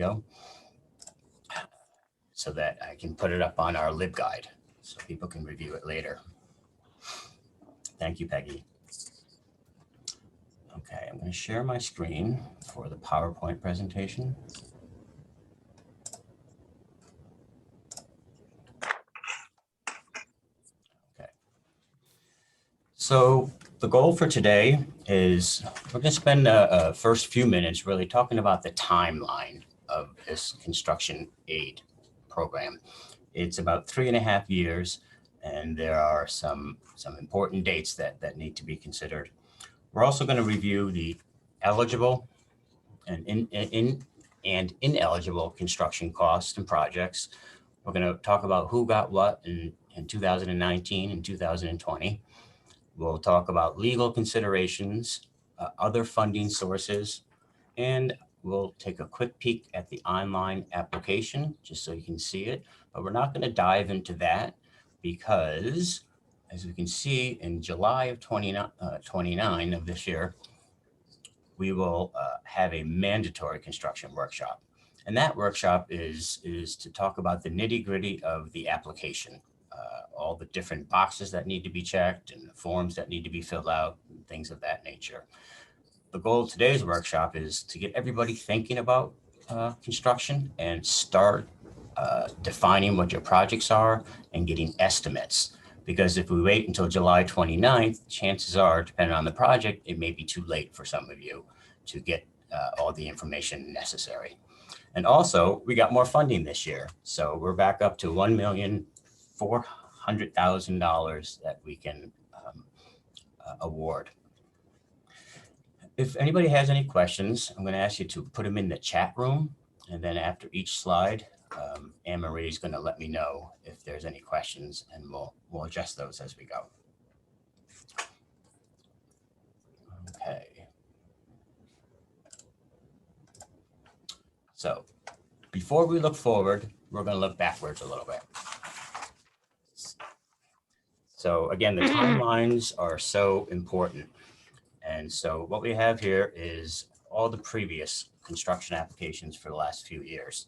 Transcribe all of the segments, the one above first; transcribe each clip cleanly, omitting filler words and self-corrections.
go. So that I can put it up on our LibGuide so people can review it later. Thank you, Peggy. Okay, I'm going to share my screen for the PowerPoint presentation. Okay. So the goal for today is we're going to spend the first few minutes really talking about the timeline of this construction aid program. It's about 3.5 years, and there are some important dates that need to be considered. We're also going to review the eligible and ineligible construction costs and projects. We're going to talk about who got what in 2019 and 2020. We'll talk about legal considerations, other funding sources, and we'll take a quick peek at the online application just so you can see it. But we're not going to dive into that because, as we can see, in July of 29 of this year, we will have a mandatory construction workshop. And that workshop is to talk about the nitty-gritty of the application, all the different boxes that need to be checked and the forms that need to be filled out, and things of that nature. The goal of today's workshop is to get everybody thinking about construction and start defining what your projects are and getting estimates. Because if we wait until July 29th, chances are, depending on the project, it may be too late for some of you to get all the information necessary. And also, we got more funding this year. So we're back up to $1,400,000 that we can award. If anybody has any questions, I'm going to ask you to put them in the chat room. And then after each slide, Anne-Marie is going to let me know if there's any questions, and we'll adjust those as we go. Okay. So before we look forward, we're going to look backwards a little bit. So again, the timelines are so important. And so what we have here is all the previous construction applications for the last few years.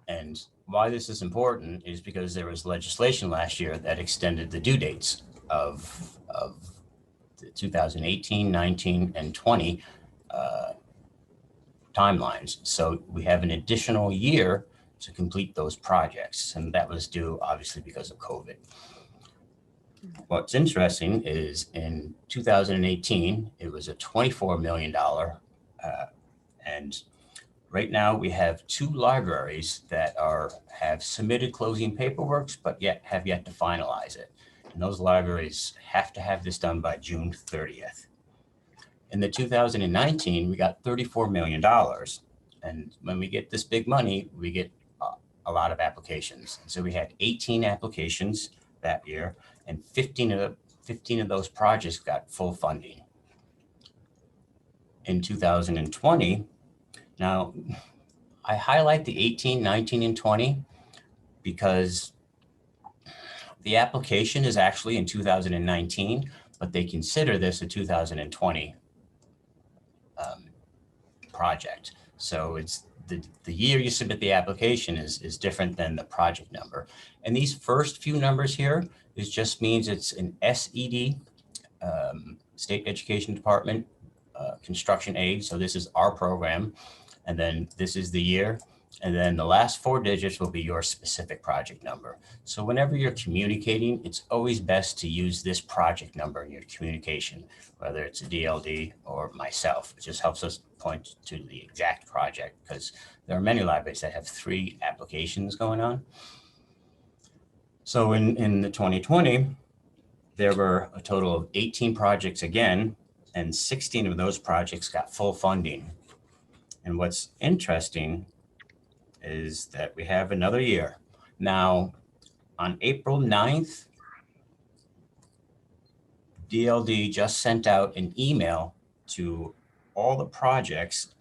And why this is important is because there was legislation last year that extended the due dates of the 2018, 19, and 20 timelines. So we have an additional year to complete those projects. And that was due obviously because of COVID. What's interesting is in 2018, it was a $24 million. And right now we have 2 libraries that have submitted closing paperwork, but have yet to finalize it. And those libraries have to have this done by June 30th. In the 2019, we got $34 million. And when we get this big money, we get a lot of applications. And so we had 18 applications that year, and 15 of those projects got full funding. In 2020, now I highlight the 18, 19, and 20 because the application is actually in 2019, but they consider this a 2020 project. So it's the year you submit the application is different than the project number. And these first few numbers here just means it's an SED, State Education Department construction aid. So this is our program. And then this is the year. And then the last 4 digits will be your specific project number. So whenever you're communicating, it's always best to use this project number in your communication, whether it's a DLD or myself. It just helps us point to the exact project because there are many libraries that have 3 applications going on. So in the 2020, there were a total of 18 projects again, and 16 of those projects got full funding. And what's interesting is that we have another year. Now, on April 9th, DLD just sent out an email to all the projects.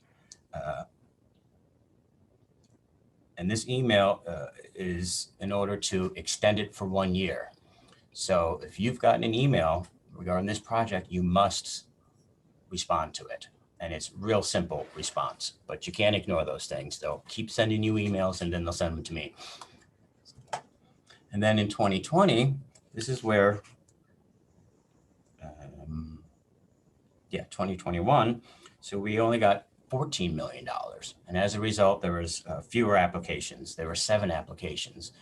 And this email is in order to extend it for 1 year. So if you've gotten an email regarding this project, you must respond to it. And it's real simple response, but you can't ignore those things. They'll keep sending you emails and then they'll send them to me. And then in 2020, this is where, 2021. So we only got $14 million. And as a result, there was fewer applications. There were 7 applications.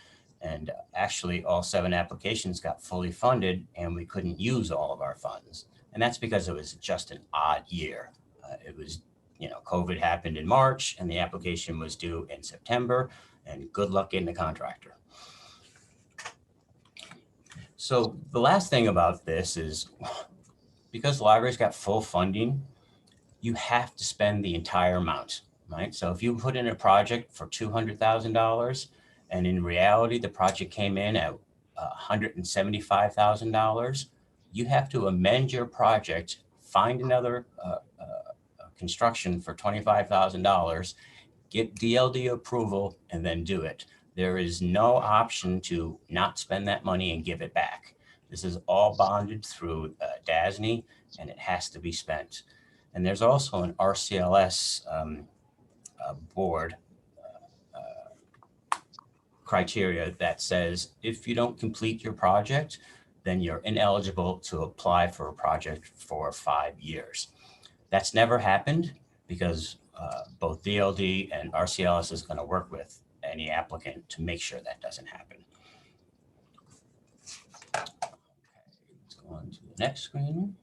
And actually all 7 applications got fully funded and we couldn't use all of our funds. And that's because it was just an odd year. It was, COVID happened in March and the application was due in September, and good luck getting a contractor. So the last thing about this is, because the library's got full funding, you have to spend the entire amount, right? So if you put in a project for $200,000 and in reality, the project came in at $175,000, you have to amend your project, find another construction for $25,000, get DLD approval, and then do it. There is no option to not spend that money and give it back. This is all bonded through DASNY, and it has to be spent. And there's also an RCLS board criteria that says if you don't complete your project, then you're ineligible to apply for a project for 5 years. That's never happened because both DLD and RCLS is going to work with any applicant to make sure that doesn't happen. Okay, let's go on to the next screen.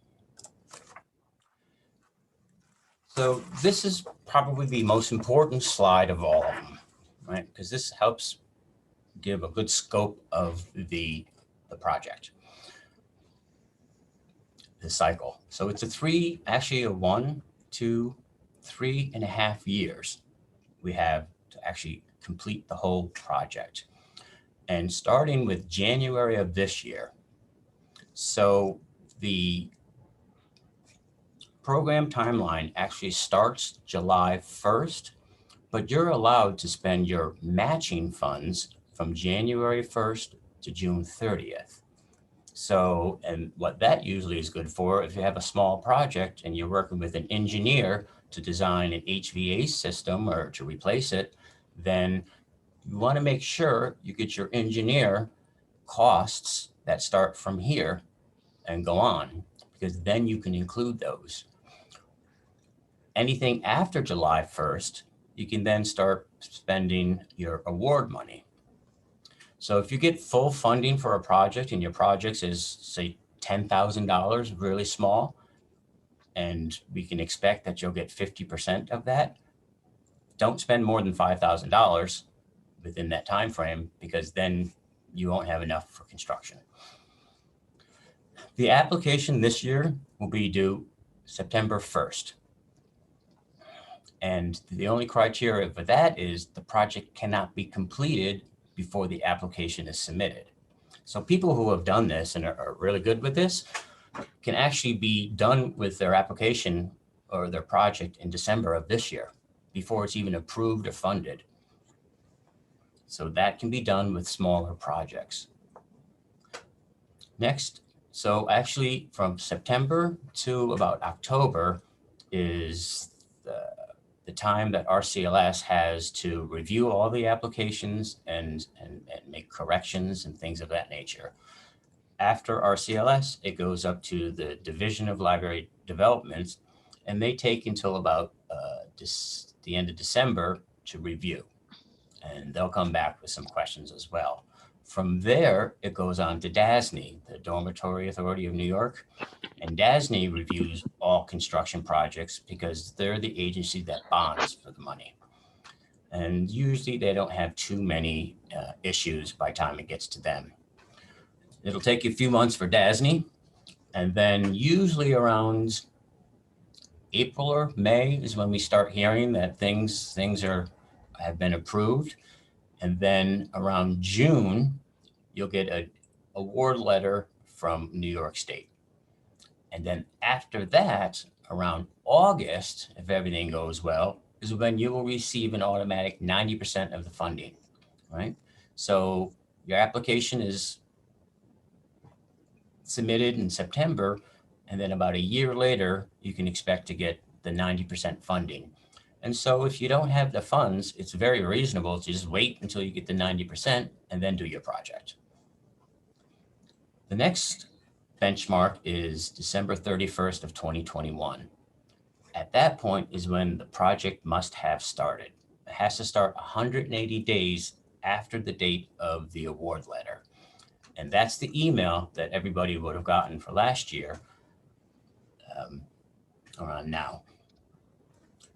So this is probably the most important slide of all of them, right? Because this helps give a good scope of the project, the cycle. So it's actually a 1, 2, 3.5 years we have to actually complete the whole project. And starting with January of this year. So the program timeline actually starts July 1st, but you're allowed to spend your matching funds from January 1st to June 30th. So, and what that usually is good for, if you have a small project and you're working with an engineer to design an HVAC system or to replace it, then you want to make sure you get your engineer costs that start from here and go on, because then you can include those. Anything after July 1st, you can then start spending your award money. So if you get full funding for a project and your project is, say, $10,000, really small, and we can expect that you'll get 50% of that, don't spend more than $5,000 within that time frame, because then you won't have enough for construction. The application this year will be due September 1st. And the only criteria for that is the project cannot be completed before the application is submitted. So people who have done this and are really good with this can actually be done with their application or their project in December of this year before it's even approved or funded. So that can be done with smaller projects. Next, so actually from September to about October is the time that RCLS has to review all the applications and make corrections and things of that nature. After RCLS, it goes up to the Division of Library Development, and they take until about the end of December to review. And they'll come back with some questions as well. From there, it goes on to DASNY, the Dormitory Authority of New York. And DASNY reviews all construction projects because they're the agency that bonds for the money. And usually they don't have too many issues by the time it gets to them. It'll take you a few months for DASNY. And then usually around April or May is when we start hearing that things have been approved. And then around June, you'll get an award letter from New York State. And then after that, around August, if everything goes well, is when you will receive an automatic 90% of the funding, right? So your application is submitted in September, and then about a year later, you can expect to get the 90% funding. And so if you don't have the funds, it's very reasonable to just wait until you get the 90% and then do your project. The next benchmark is December 31st of 2021. At that point is when the project must have started. It has to start 180 days after the date of the award letter. And that's the email that everybody would have gotten for last year around now.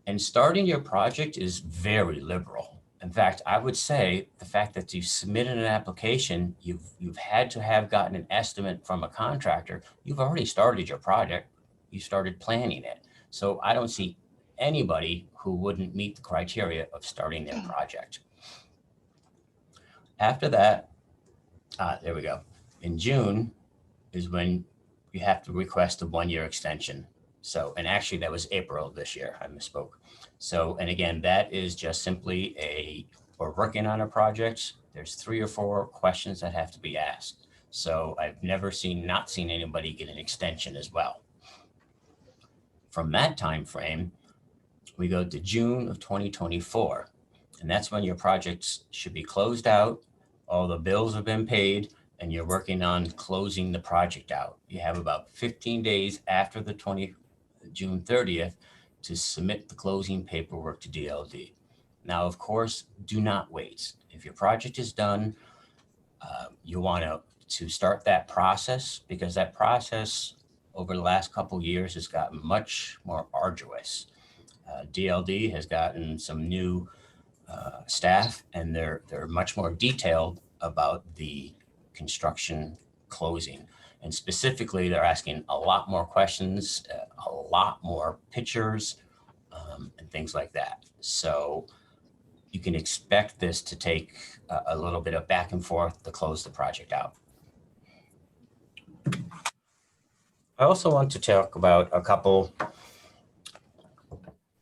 And starting your project is very liberal. In fact, I would say the fact that you submitted an application, you've had to have gotten an estimate from a contractor, you've already started your project, you started planning it. So I don't see anybody who wouldn't meet the criteria of starting their project. After that, there we go. In June is when you have to request a 1-year extension. So, and actually that was April of this year, I misspoke. So, and again, that is just simply we're working on a project. There's 3 or 4 questions that have to be asked. So I've never not seen anybody get an extension as well. From that time frame, we go to June of 2024, and that's when your projects should be closed out. All the bills have been paid, and you're working on closing the project out. You have about 15 days after the June 30th to submit the closing paperwork to DLD. Now, of course, do not wait. If your project is done, you want to start that process, because that process over the last couple of years has gotten much more arduous. DLD has gotten some new staff, and they're much more detailed about the construction closing. And specifically, they're asking a lot more questions, a lot more pictures, and things like that. So you can expect this to take a little bit of back and forth to close the project out. I also want to talk about a couple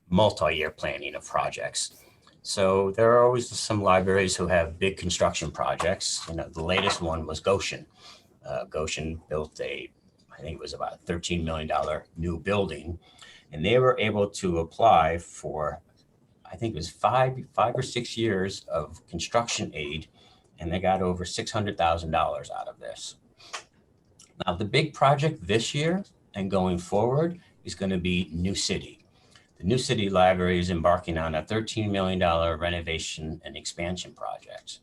multi-year planning of projects. So there are always some libraries who have big construction projects. The latest one was Goshen. Goshen built I think it was about a $13 million new building, and they were able to apply for, I think it was five or 6 years of construction aid, and they got over $600,000 out of this. Now, the big project this year and going forward is going to be New City. The New City Library is embarking on a $13 million renovation and expansion project.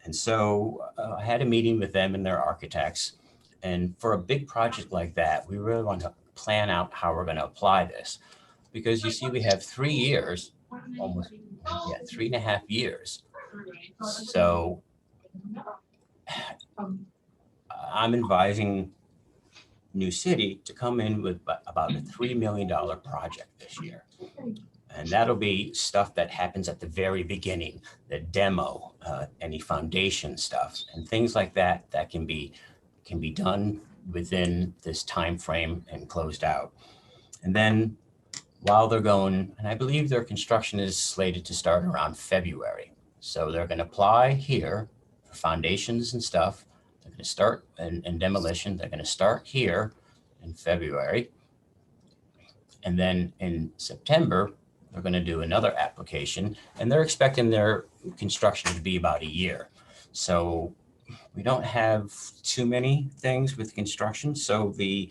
And so I had a meeting with them and their architects. And for a big project like that, we really want to plan out how we're going to apply this. Because you see, we have 3 years, almost 3.5 years. So I'm advising New City to come in with about a $3 million project this year. And that'll be stuff that happens at the very beginning, the demo, any foundation stuff, and things like that that can be done within this time frame and closed out. And then while they're going, and I believe their construction is slated to start around February. So they're going to apply here for foundations and stuff. They're going to start and demolition. They're going to start here in February. And then in September, they're going to do another application, and they're expecting their construction to be about a year. So we don't have too many things with construction. So the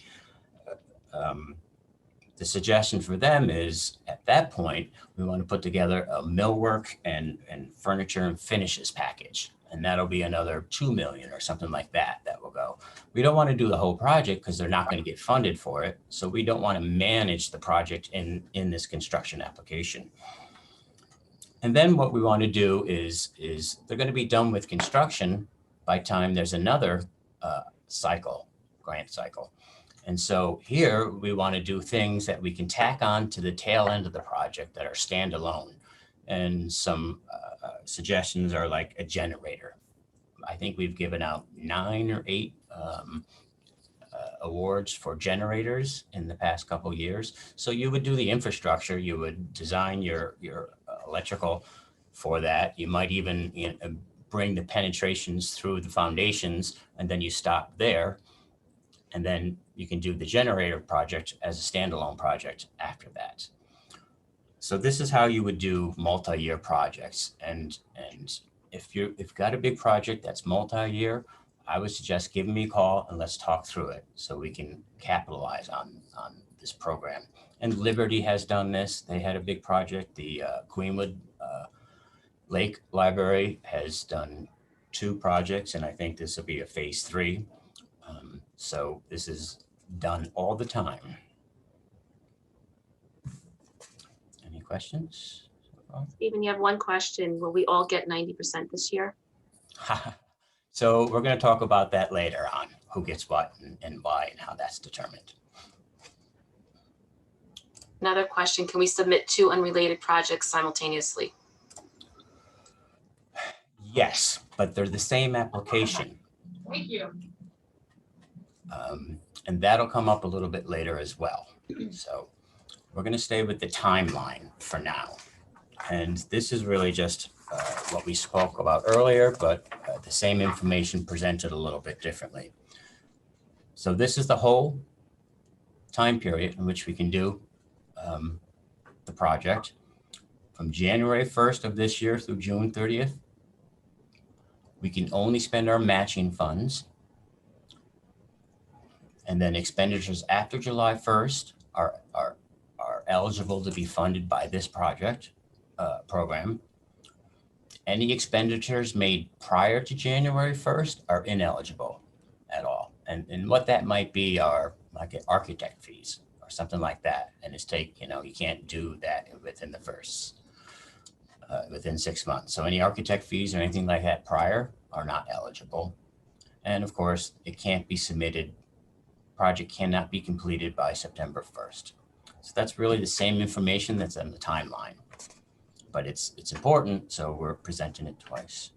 suggestion for them is, at that point, we want to put together a millwork and furniture and finishes package. And that'll be another $2 million or something like that will go. We don't want to do the whole project because they're not going to get funded for it. So we don't want to manage the project in this construction application. And then what we want to do is they're going to be done with construction by time there's another grant cycle. And so here we want to do things that we can tack on to the tail end of the project that are standalone. And some suggestions are like a generator. I think we've given out 9 or 8 awards for generators in the past couple of years. So you would do the infrastructure, you would design your electrical for that. You might even bring the penetrations through the foundations, and then you stop there. And then you can do the generator project as a standalone project after that. So this is how you would do multi-year projects. And if you've got a big project that's multi-year, I would suggest giving me a call and let's talk through it so we can capitalize on this program. And Liberty has done this. They had a big project. The Queenwood Lake Library has done 2 projects, and I think this will be a phase 3. So this is done all the time. Any questions? Stephen, you have one question. Will we all get 90% this year? So we're going to talk about that later on, who gets what and why and how that's determined. Another question, can we submit 2 unrelated projects simultaneously? Yes, but they're the same application. Thank you. And that'll come up a little bit later as well. So we're going to stay with the timeline for now. And this is really just what we spoke about earlier, but the same information presented a little bit differently. So this is the whole time period in which we can do the project from January 1st of this year through June 30th. We can only spend our matching funds. And then expenditures after July 1st are eligible to be funded by this project program. Any expenditures made prior to January 1st are ineligible at all. And what that might be are like architect fees or something like that. And it's you can't do that within the first, within 6 months. So any architect fees or anything like that prior are not eligible. And of course, it can't be submitted. Project cannot be completed by September 1st. So that's really the same information that's on the timeline, but it's important, so we're presenting it twice.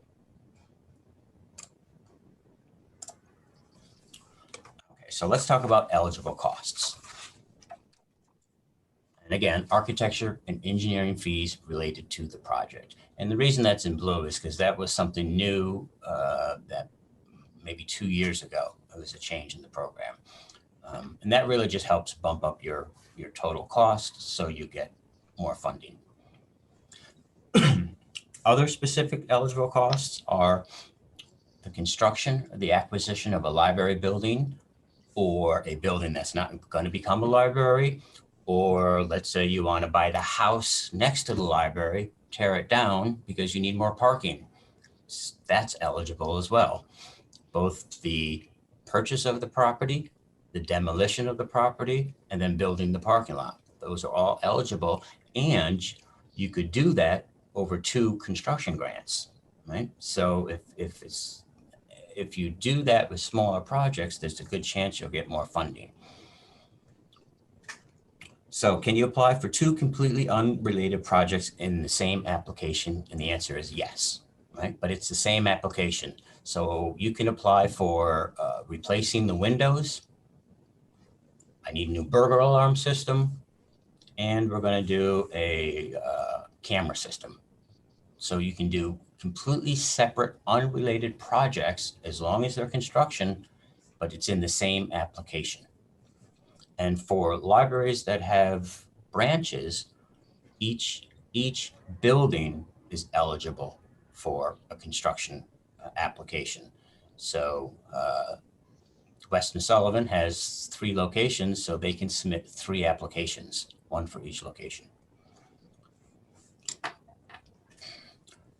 Okay, so let's talk about eligible costs. And again, architecture and engineering fees related to the project. And the reason that's in blue is because that was something new that maybe 2 years ago, it was a change in the program. And that really just helps bump up your total cost so you get more funding. Other specific eligible costs are the construction or the acquisition of a library building or a building that's not going to become a library, or let's say you want to buy the house next to the library, tear it down because you need more parking. That's eligible as well. Both the purchase of the property, the demolition of the property, and then building the parking lot. Those are all eligible, and you could do that over 2 construction grants, right? So if you do that with smaller projects, there's a good chance you'll get more funding. So can you apply for 2 completely unrelated projects in the same application? And the answer is yes, right? But it's the same application. So you can apply for replacing the windows. I need a new burglar alarm system, and we're going to do a camera system. So you can do completely separate, unrelated projects as long as they're construction, but it's in the same application. And for libraries that have branches, each building is eligible for a construction application. So Weston Sullivan has 3 locations, so they can submit 3 applications, 1 for each location.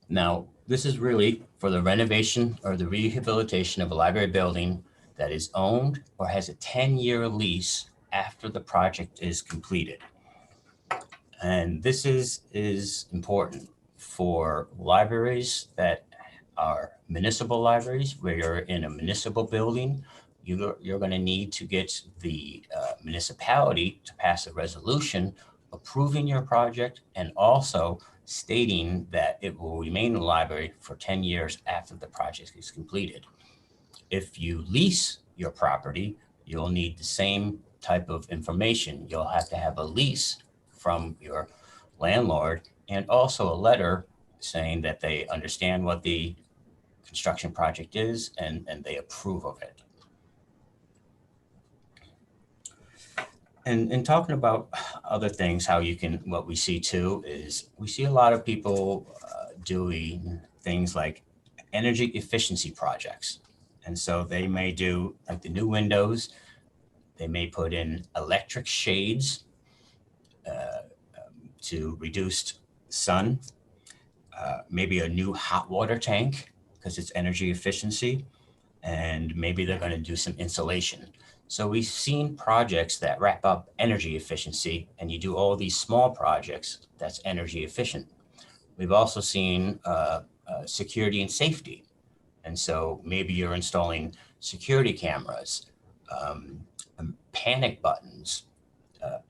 Now, this is really for the renovation or the rehabilitation of a library building that is owned or has a 10-year lease after the project is completed. And this is important for libraries that are municipal libraries, where you're in a municipal building. You're going to need to get the municipality to pass a resolution approving your project and also stating that it will remain a library for 10 years after the project is completed. If you lease your property, you'll need the same type of information. You'll have to have a lease from your landlord and also a letter saying that they understand what the construction project is and they approve of it. And talking about other things, how you can, what we see too is we see a lot of people doing things like energy efficiency projects. And so they may do like the new windows, they may put in electric shades to reduce sun, maybe a new hot water tank because it's energy efficiency, and maybe they're going to do some insulation. So we've seen projects that wrap up energy efficiency, and you do all these small projects that's energy efficient. We've also seen security and safety. And so maybe you're installing security cameras, panic buttons,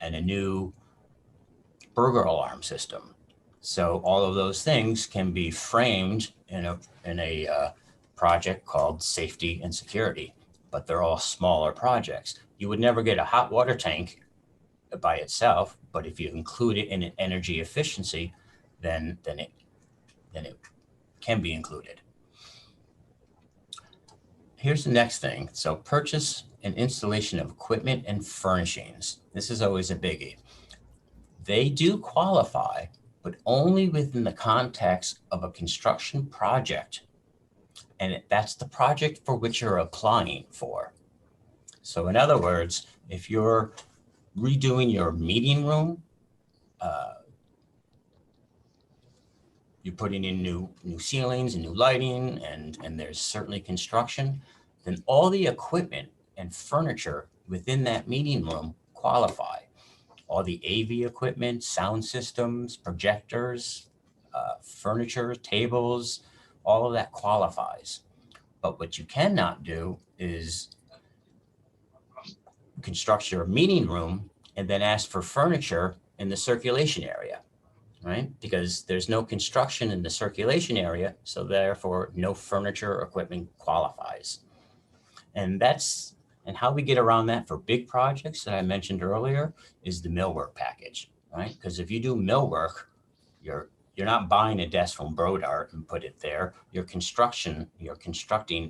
and a new burglar alarm system. So all of those things can be framed in a project called safety and security, but they're all smaller projects. You would never get a hot water tank by itself, but if you include it in an energy efficiency, then it can be included. Here's the next thing. So purchase and installation of equipment and furnishings. This is always a biggie. They do qualify, but only within the context of a construction project. And that's the project for which you're applying for. So in other words, if you're redoing your meeting room, you're putting in new ceilings and new lighting, and there's certainly construction, then all the equipment and furniture within that meeting room qualify. All the AV equipment, sound systems, projectors, furniture, tables, all of that qualifies. But what you cannot do is construct your meeting room and then ask for furniture in the circulation area, right? Because there's no construction in the circulation area, so therefore no furniture or equipment qualifies. And how we get around that for big projects that I mentioned earlier is the millwork package, right? Because if you do millwork, you're not buying a desk from Brodart and put it there. You're constructing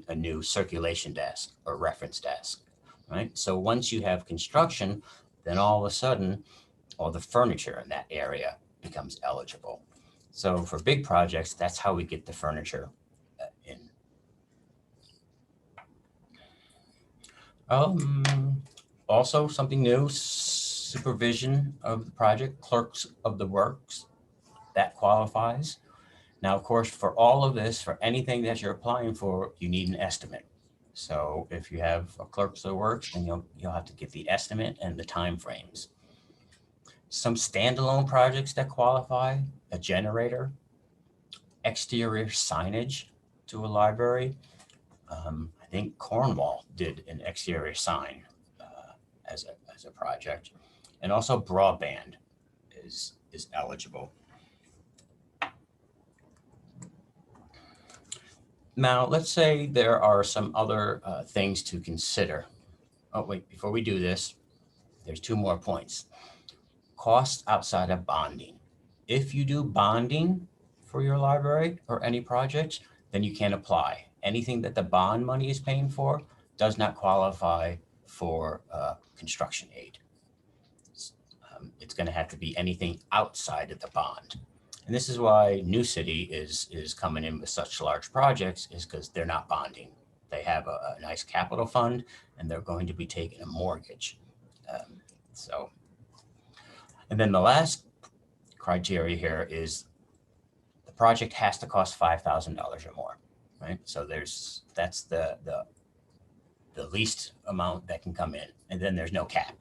a new circulation desk or reference desk, right? So once you have construction, then all of a sudden, all the furniture in that area becomes eligible. So for big projects, that's how we get the furniture in. Also something new, supervision of the project, clerks of the works, that qualifies. Now, of course, for all of this, for anything that you're applying for, you need an estimate. So if you have a clerks of the works, then you'll have to get the estimate and the timeframes. Some standalone projects that qualify: a generator, exterior signage to a library. I think Cornwall did an exterior sign as a project, and also broadband is eligible. Now, let's say there are some other things to consider. Oh, wait, before we do this, there's two more points. Costs outside of bonding. If you do bonding for your library or any project, then you can apply. Anything that the bond money is paying for does not qualify for construction aid. It's going to have to be anything outside of the bond. And this is why New City is coming in with such large projects, is because they're not bonding. They have a nice capital fund, and they're going to be taking a mortgage. And then the last criteria here is the project has to cost $5,000 or more, right? So that's the least amount that can come in, and then there's no cap.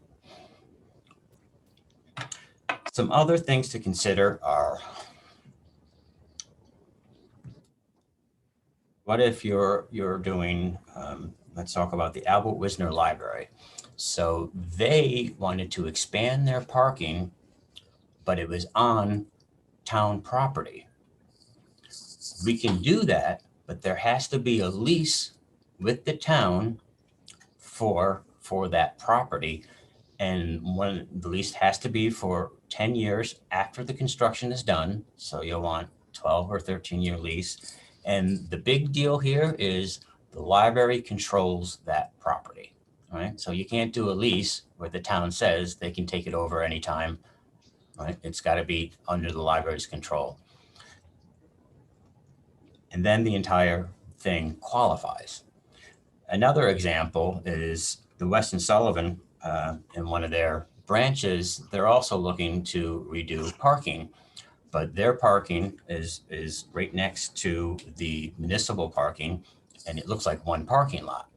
Some other things to consider are, what if you're doing, let's talk about the Albert Wisner Library. So they wanted to expand their parking, but it was on town property. We can do that, but there has to be a lease with the town for that property. And the lease has to be for 10 years after the construction is done. So you'll want 12 or 13-year lease. And the big deal here is the library controls that property, right? So you can't do a lease where the town says they can take it over anytime, right? It's got to be under the library's control. And then the entire thing qualifies. Another example is the Weston Sullivan, in one of their branches, they're also looking to redo parking, but their parking is right next to the municipal parking, and it looks like one parking lot.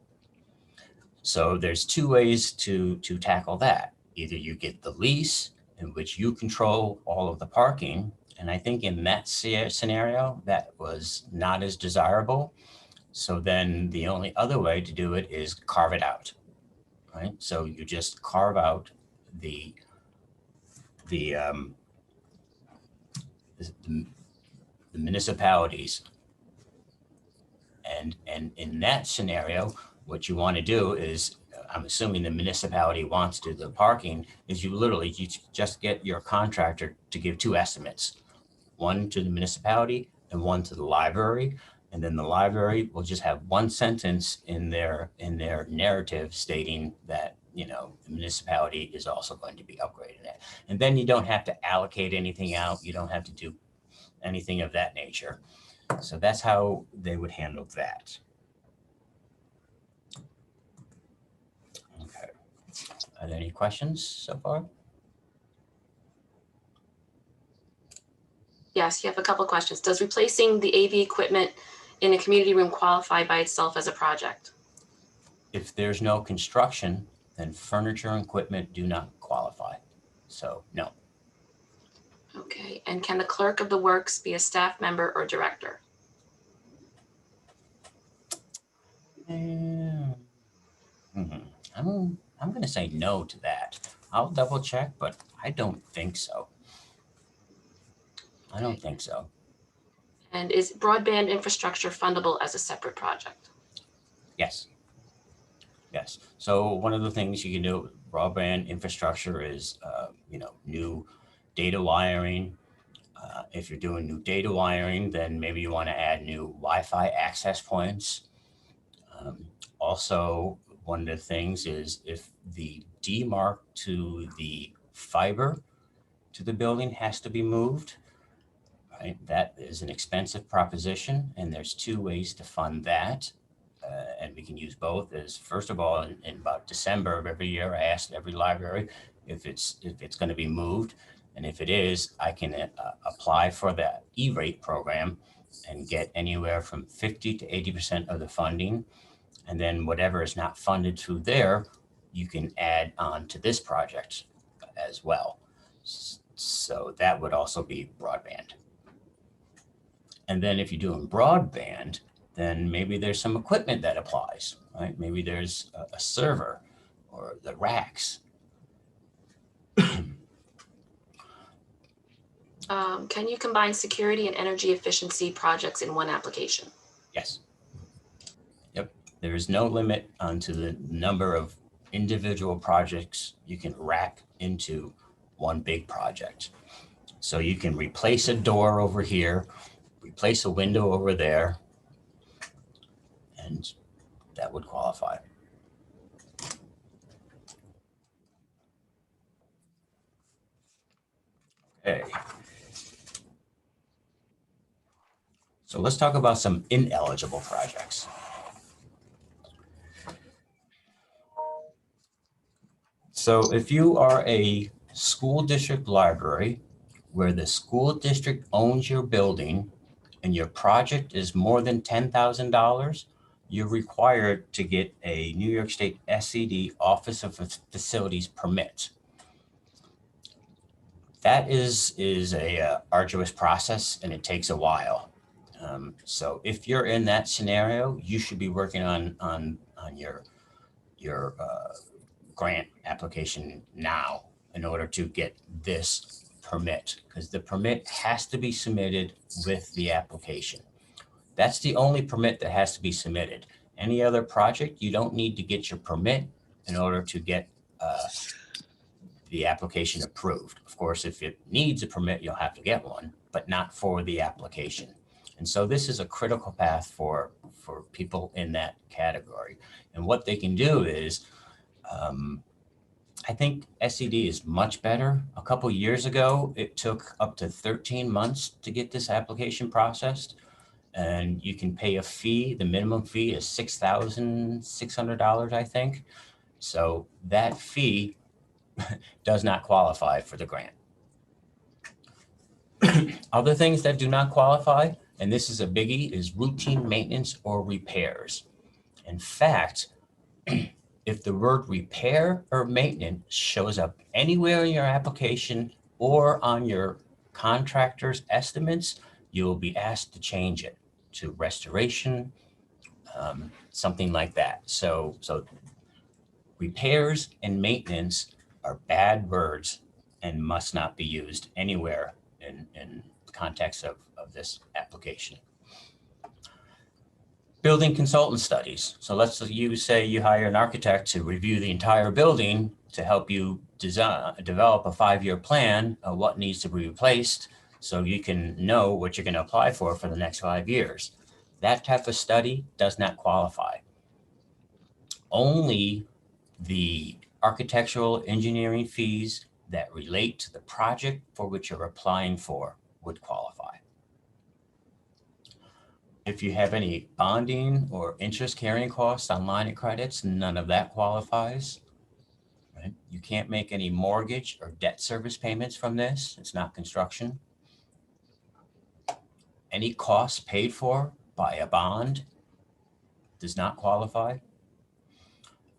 So there's two ways to tackle that. Either you get the lease in which you control all of the parking, and I think in that scenario, that was not as desirable. So then the only other way to do it is carve it out, right? So you just carve out the the um, the, the municipalities, and in that scenario, what you want to do is, I'm assuming the municipality wants to do the parking, is you just get your contractor to give two estimates, one to the municipality and one to the library. And then the library will just have one sentence in their narrative stating that, you know, the municipality is also going to be upgrading it. And then you don't have to allocate anything out. You don't have to do anything of that nature. So that's how they would handle that. Okay. Are there any questions so far? Yes, you have a couple of questions. Does replacing the AV equipment in a community room qualify by itself as a project? If there's no construction, then furniture and equipment do not qualify. So no. Okay, and can the clerk of the works be a staff member or director? I'm going to say no to that. I'll double check, but I don't think so. I don't think so. And is broadband infrastructure fundable as a separate project? Yes. Yes. So one of the things you can do with broadband infrastructure is, new data wiring. If you're doing new data wiring, then maybe you want to add new Wi-Fi access points. Also, one of the things is if the demarc to the fiber to the building has to be moved, right? That is an expensive proposition, and there's two ways to fund that. And we can use both. Is first of all, in about December of every year, I ask every library if it's going to be moved, and if it is, I can apply for the E-rate program and get anywhere from 50 to 80% of the funding, and then whatever is not funded through there, you can add on to this project as well. So that would also be broadband. And then if you're doing broadband, then maybe there's some equipment that applies, right? Maybe there's a server or the racks. Can you combine security and energy efficiency projects in one application? Yes. Yep. There is no limit onto the number of individual projects you can rack into one big project. So you can replace a door over here, replace a window over there, and that would qualify. Okay. So let's talk about some ineligible projects. So if you are a school district library where the school district owns your building and your project is more than $10,000, you're required to get a New York State SCD Office of Facilities permit. That is a arduous process, and it takes a while. So if you're in that scenario, you should be working on your grant application now in order to get this permit, because the permit has to be submitted with the application. That's the only permit that has to be submitted. Any other project, you don't need to get your permit in order to get the application approved. Of course, if it needs a permit, you'll have to get one, but not for the application. And so this is a critical path for people in that category. And what they can do is I think SED is much better. A couple years ago, it took up to 13 months to get this application processed. And you can pay a fee. The minimum fee is $6,600, I think. So that fee does not qualify for the grant. Other things that do not qualify, and this is a biggie, is routine maintenance or repairs. In fact, if the word repair or maintenance shows up anywhere in your application or on your contractor's estimates, you will be asked to change it to restoration, something like that. So repairs and maintenance are bad words and must not be used anywhere in the context of this application. Building consultant studies. So let's say you hire an architect to review the entire building to help you develop a 5-year plan of what needs to be replaced so you can know what you're going to apply for the next 5 years. That type of study does not qualify. Only the architectural engineering fees that relate to the project for which you're applying for would qualify. If you have any bonding or interest carrying costs on line of credits, none of that qualifies. Right? You can't make any mortgage or debt service payments from this. It's not construction. Any costs paid for by a bond does not qualify.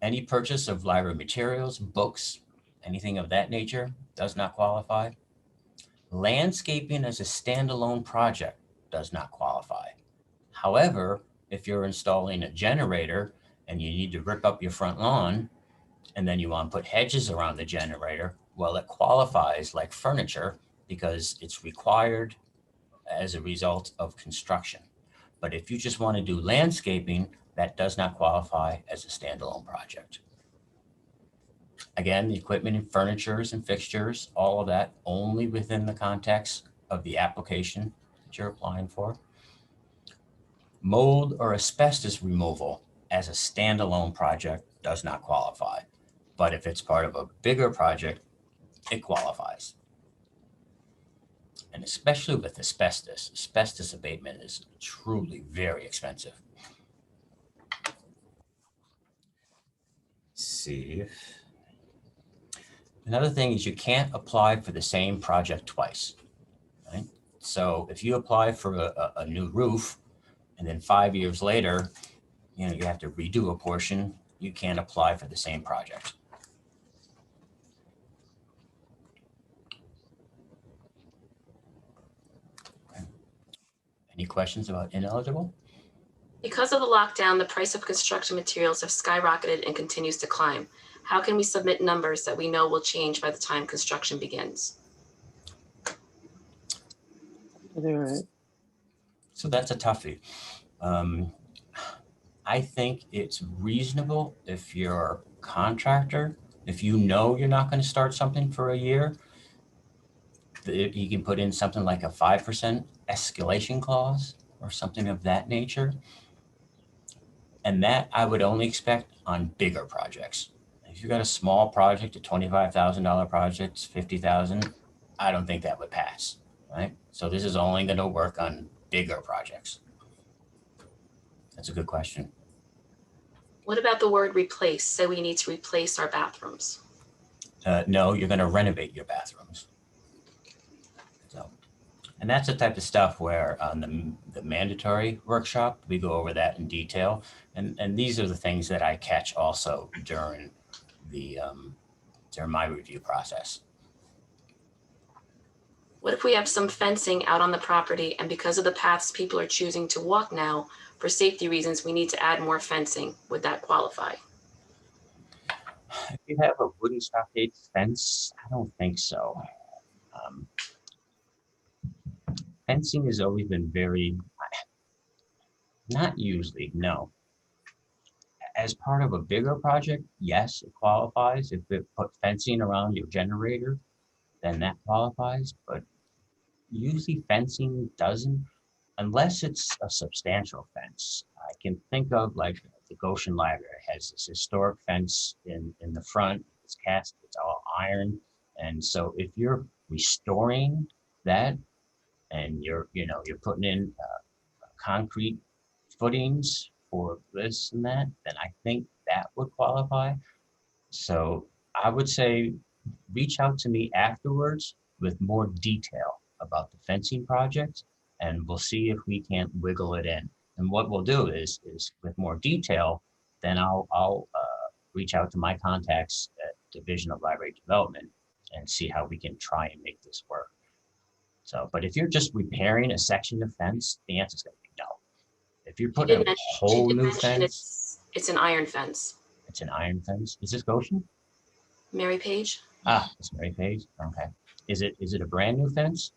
Any purchase of library materials, books, anything of that nature does not qualify. Landscaping as a standalone project does not qualify. However, if you're installing a generator and you need to rip up your front lawn and then you want to put hedges around the generator, well, it qualifies like furniture because it's required as a result of construction. But if you just want to do landscaping, that does not qualify as a standalone project. Again, the equipment and furnitures and fixtures, all of that only within the context of the application that you're applying for. Mold or asbestos removal as a standalone project does not qualify. But if it's part of a bigger project, it qualifies. And especially with asbestos abatement is truly very expensive. Let's see. Another thing is you can't apply for the same project twice. Right? So if you apply for a new roof and then 5 years later, you have to redo a portion, you can't apply for the same project. Okay. Any questions about ineligible? Because of the lockdown, the price of construction materials have skyrocketed and continues to climb. How can we submit numbers that we know will change by the time construction begins? So that's a toughie. I think it's reasonable if you're a contractor, if you know you're not going to start something for a year, you can put in something like a 5% escalation clause or something of that nature. And that I would only expect on bigger projects. If you've got a small project, a $25,000 project, $50,000, I don't think that would pass, right? So this is only going to work on bigger projects. That's a good question. What about the word replace? Say we need to replace our bathrooms. No, you're going to renovate your bathrooms. So, and that's the type of stuff where on the mandatory workshop, we go over that in detail. And these are the things that I catch also during my review process. What if we have some fencing out on the property and because of the paths people are choosing to walk now, for safety reasons, we need to add more fencing? Would that qualify? If you have a wooden stockade fence, I don't think so. Fencing has always been not usually, no. As part of a bigger project, yes, it qualifies. If it put fencing around your generator, then that qualifies. But usually fencing doesn't, unless it's a substantial fence. I can think of like the Goshen Library has this historic fence in the front. It's cast, it's all iron. And so if you're restoring that and you're putting in concrete footings for this and that, then I think that would qualify. So I would say reach out to me afterwards with more detail about the fencing project, and we'll see if we can't wiggle it in. And what we'll do is with more detail, then I'll reach out to my contacts at Division of Library Development and see how we can try and make this work. So, but if you're just repairing a section of fence, the answer is going to be no. If you're putting a She whole did new mention fence, it's an iron fence. it's an iron fence. Is this Goshen? Mary Page? Ah, it's Mary Page. Okay. Is it a brand new fence?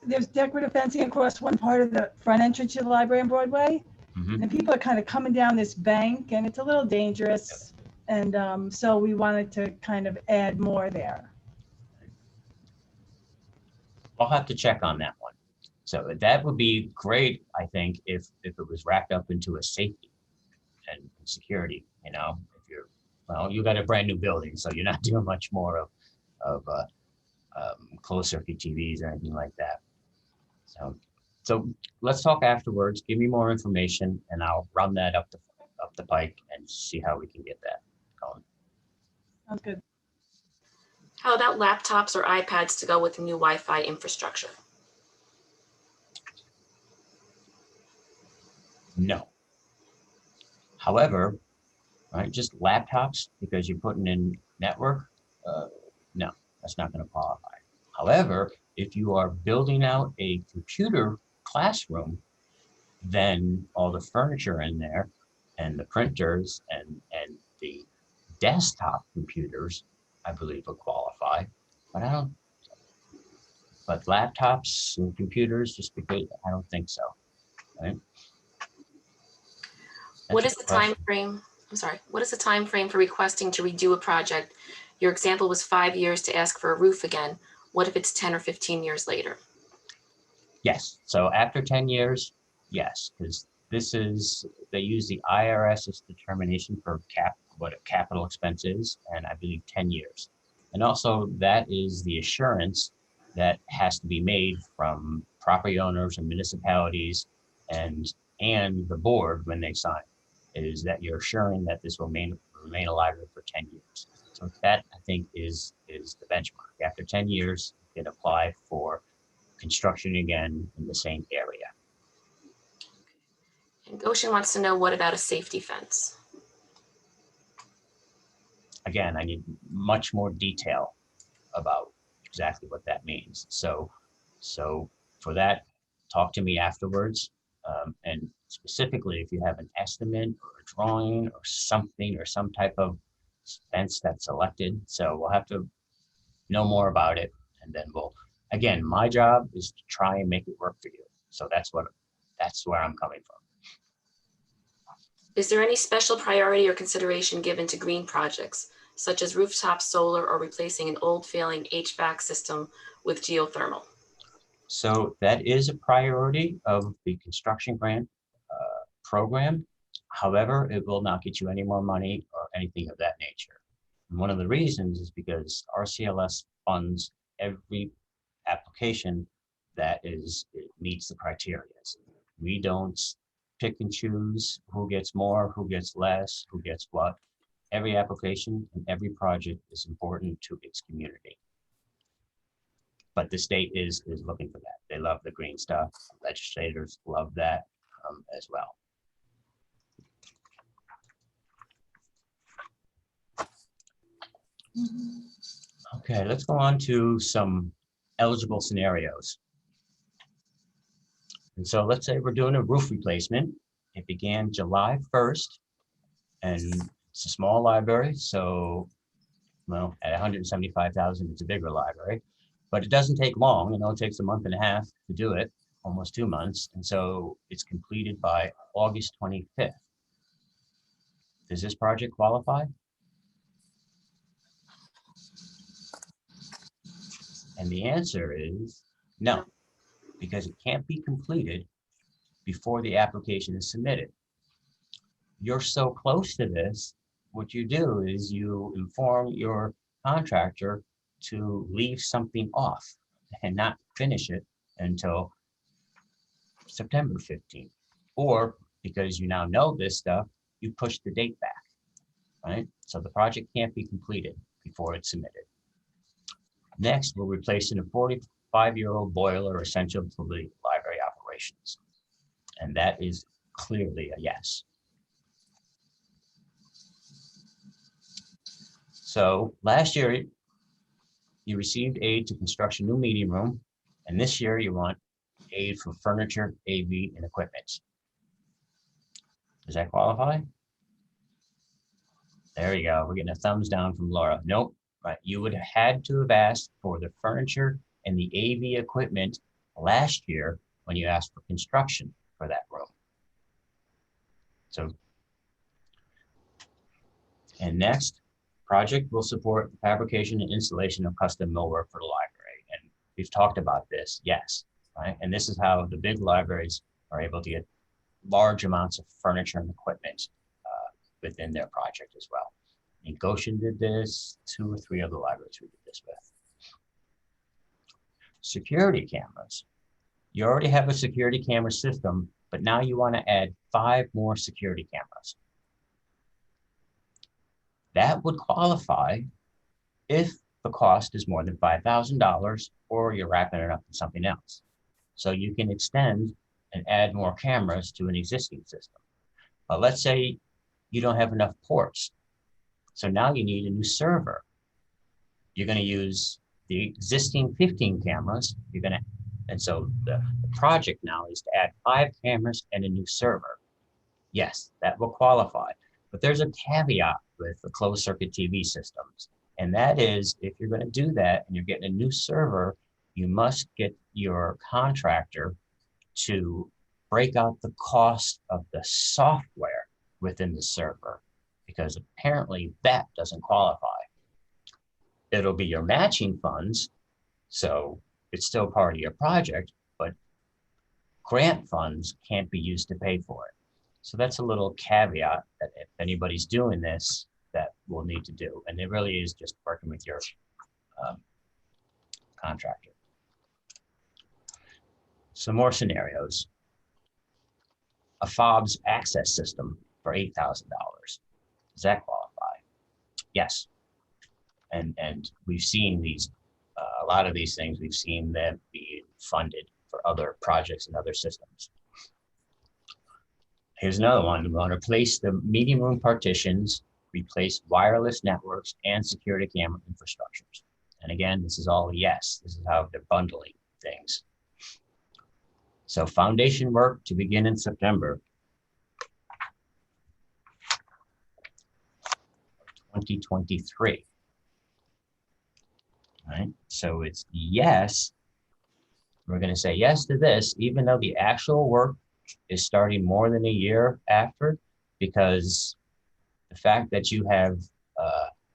There's decorative fencing across one part of the front entrance to the library on Broadway. Mm-hmm. And people are kind of coming down this bank and it's a little dangerous. And so we wanted to kind of add more there. I'll have to check on that one. So that would be great, I think, if it was wrapped up into a safety and security, if you're, well, you got a brand new building, so you're not doing much more of closed circuit TVs or anything like that. So let's talk afterwards. Give me more information and I'll run that up the pike and see how we can get that going. Sounds good. How about laptops or iPads to go with the new Wi-Fi infrastructure? No. However, right, just laptops because you're putting in network, no, that's not going to qualify. However, if you are building out a computer classroom, then all the furniture in there and the printers and the desktop computers, I believe, will qualify. But laptops and computers, just because I don't think so. Right? What is the time frame? I'm sorry. What is the time frame for requesting to redo a project? Your example was 5 years to ask for a roof again. What if it's 10 or 15 years later? Yes. So after 10 years, yes, because they use the IRS's determination for what a capital expense is, and I believe 10 years. And also that is the assurance that has to be made from property owners and municipalities and the board when they sign, is that you're assuring that this will remain a library for 10 years. So that, I think, is the benchmark. After 10 years, you can apply for construction again in the same area. And Goshen wants to know, what about a safety fence? Again, I need much more detail about exactly what that means. So for that, talk to me afterwards. And specifically, if you have an estimate or a drawing or something or some type of fence that's selected. So we'll have to know more about it. And then again, my job is to try and make it work for you. So that's where I'm coming from. Is there any special priority or consideration given to green projects, such as rooftop solar or replacing an old failing HVAC system with geothermal? So that is a priority of the construction grant program. However, it will not get you any more money or anything of that nature. And one of the reasons is because RCLS funds every application that it meets the criteria. We don't pick and choose who gets more, who gets less, who gets what. Every application and every project is important to its community. But the state is looking for that. They love the green stuff. Legislators love that as well. Okay, let's go on to some eligible scenarios. And so let's say we're doing a roof replacement. It began July 1st, and it's a small library. So, well, at 175,000, it's a bigger library, but it doesn't take long. It takes a month and a half to do it, almost 2 months. And so it's completed by August 25th. Does this project qualify? And the answer is no, because it can't be completed before the application is submitted. you're so close to this, what you do is you inform your contractor to leave something off and not finish it until September 15th. Or because you now know this stuff, you push the date back, right? So the project can't be completed before it's submitted. Next, we're replacing a 45-year-old boiler essential to the library operations. And that is clearly a yes. So last year, you received aid to construct a new meeting room, and this year you want aid for furniture, AV, and equipment. Does that qualify? There you go. We're getting a thumbs down from Laura. Nope. Right. You would have had to have asked for the furniture and the AV equipment last year when you asked for construction for that room. So, and next, project will support the fabrication and installation of custom millwork for the library. And we've talked about this, yes, right? And this is how the big libraries are able to get large amounts of furniture and equipment within their project as well. And Goshen did this, 2 or 3 other libraries we did this with. Security cameras. You already have a security camera system, but now you want to add 5 more security cameras. That would qualify if the cost is more than $5,000 or you're wrapping it up in something else. So you can extend and add more cameras to an existing system. But let's say you don't have enough ports. So now you need a new server. You're going to use the existing 15 cameras. And so the project now is to add 5 cameras and a new server. Yes, that will qualify. But there's a caveat with the closed circuit TV systems. And that is, if you're going to do that and you're getting a new server, you must get your contractor to break out the cost of the software within the server, because apparently that doesn't qualify. It'll be your matching funds, so it's still part of your project, but grant funds can't be used to pay for it. So that's a little caveat that if anybody's doing this, that we'll need to do. And it really is just working with your contractor. Some more scenarios. A FOBS access system for $8,000. Does that qualify? Yes. And we've seen these, a lot of these things, we've seen them be funded for other projects and other systems. Here's another one. We want to replace the meeting room partitions, replace wireless networks and security camera infrastructures. And again, this is all yes. This is how they're bundling things. So foundation work to begin in September 2023. Right? So it's yes. We're going to say yes to this, even though the actual work is starting more than a year after, because the fact that you have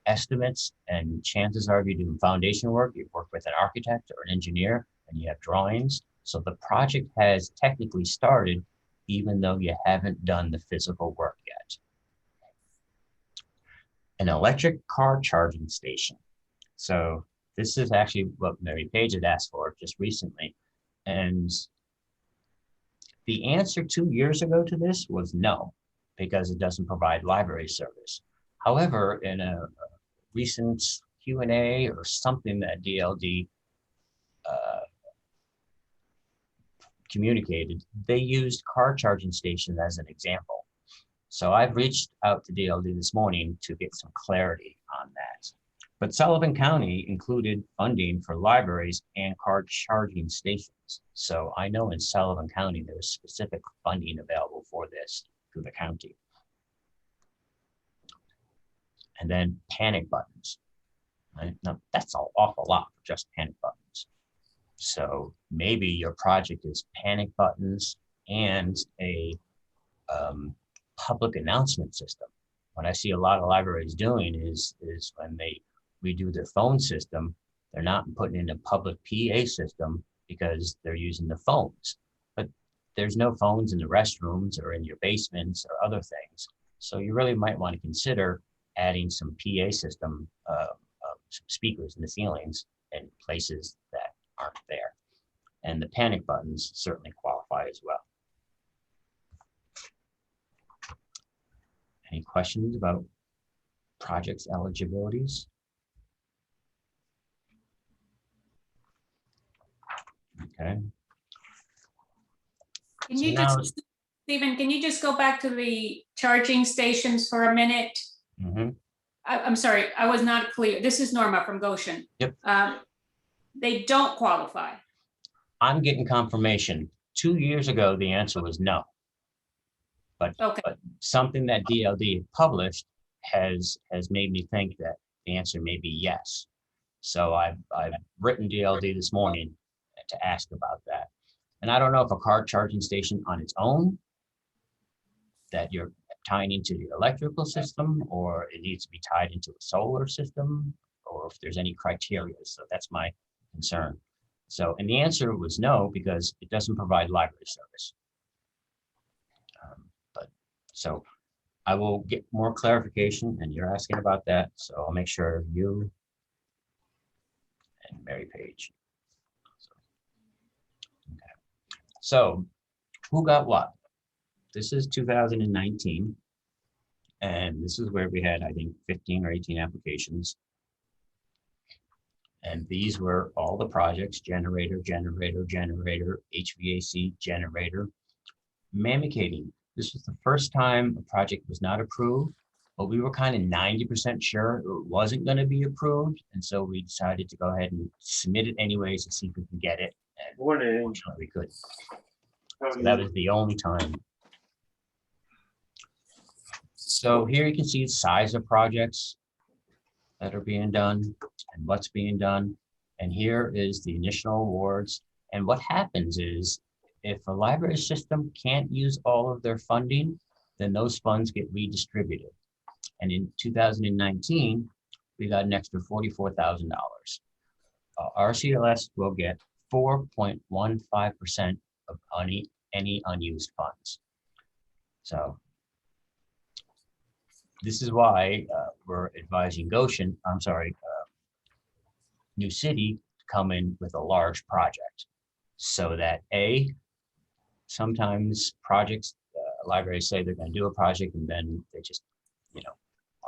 estimates and chances are if you're doing foundation work, you work with an architect or an engineer and you have drawings. So the project has technically started, even though you haven't done the physical work yet. An electric car charging station. So this is actually what Mary Page had asked for just recently. And the answer 2 years ago to this was no, because it doesn't provide library service. However, in a recent Q&A or something that DLD communicated, they used car charging stations as an example. So I've reached out to DLD this morning to get some clarity on that. But Sullivan County included funding for libraries and car charging stations. So I know in Sullivan County, there was specific funding available for this through the county. And then panic buttons. Right? Now, that's an awful lot for just panic buttons. So maybe your project is panic buttons and a public announcement system. What I see a lot of libraries doing is when they redo their phone system, they're not putting in a public PA system because they're using the phones. But there's no phones in the restrooms or in your basements or other things. So you really might want to consider adding some PA system, some speakers in the ceilings in places that aren't there. And the panic buttons certainly qualify as well. Any questions about projects eligibilities? Okay. Can So you now- just, Stephen, can you just go back to the charging stations for a minute? Mhm. I'm sorry, I was not clear. This is Norma from Goshen. Yep. They don't qualify. I'm getting confirmation. 2 years ago, the answer was no. Okay, But something that DLD published has made me think that the answer may be yes. So I've written DLD this morning to ask about that. And I don't know if a car charging station on its own that you're tying into the electrical system, or it needs to be tied into a solar system, or if there's any criteria. So that's my concern. So, and the answer was no, because it doesn't provide library service. So I will get more clarification, and you're asking about that, so I'll make sure you and Mary Page. Okay. So who got what? This is 2019, and this is where we had, I think, 15 or 18 applications. And these were all the projects: generator, HVAC, generator, mammicating. This was the first time a project was not approved, but we were kind of 90% sure it wasn't going to be approved. And so we decided to go ahead and submit it anyways to see if we could get it. And unfortunately, we couldn't. So that was the only time. So here you can see the size of projects that are being done and what's being done. And here is the initial awards. And what happens is, if a library system can't use all of their funding, then those funds get redistributed. And in 2019, we got an extra $44,000. RCLS will get 4.15% of any unused funds. So this is why we're advising New City to come in with a large project, so that sometimes projects, libraries say they're going to do a project and then they just,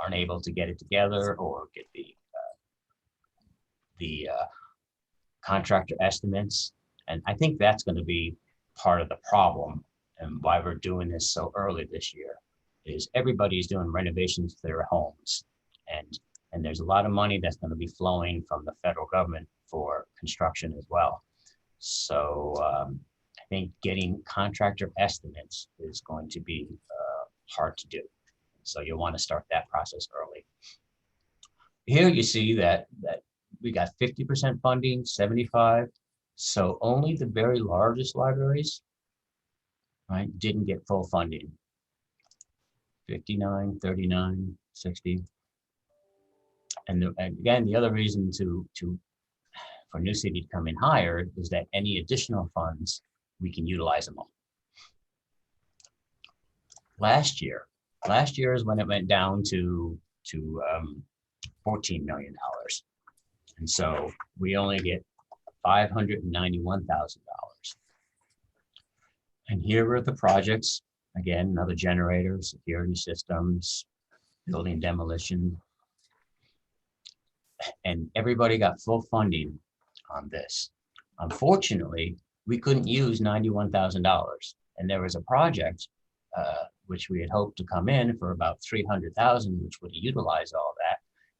aren't able to get it together or get the contractor estimates. And I think that's going to be part of the problem, and why we're doing this so early this year is everybody's doing renovations to their homes, and there's a lot of money that's going to be flowing from the federal government for construction as well. So I think getting contractor estimates is going to be hard to do. So you'll want to start that process early. Here you see that we got 50% funding, 75. So only the very largest libraries, right, didn't get full funding. 59, 39, 60. And again, the other reason for New City to come in higher is that any additional funds, we can utilize them all. Last year is when it went down to $14 million. And so we only get $591,000. And here are the projects. Again, another generator, security systems, building demolition. And everybody got full funding on this. Unfortunately, we couldn't use $91,000. And there was a project which we had hoped to come in for about $300,000, which would utilize all that,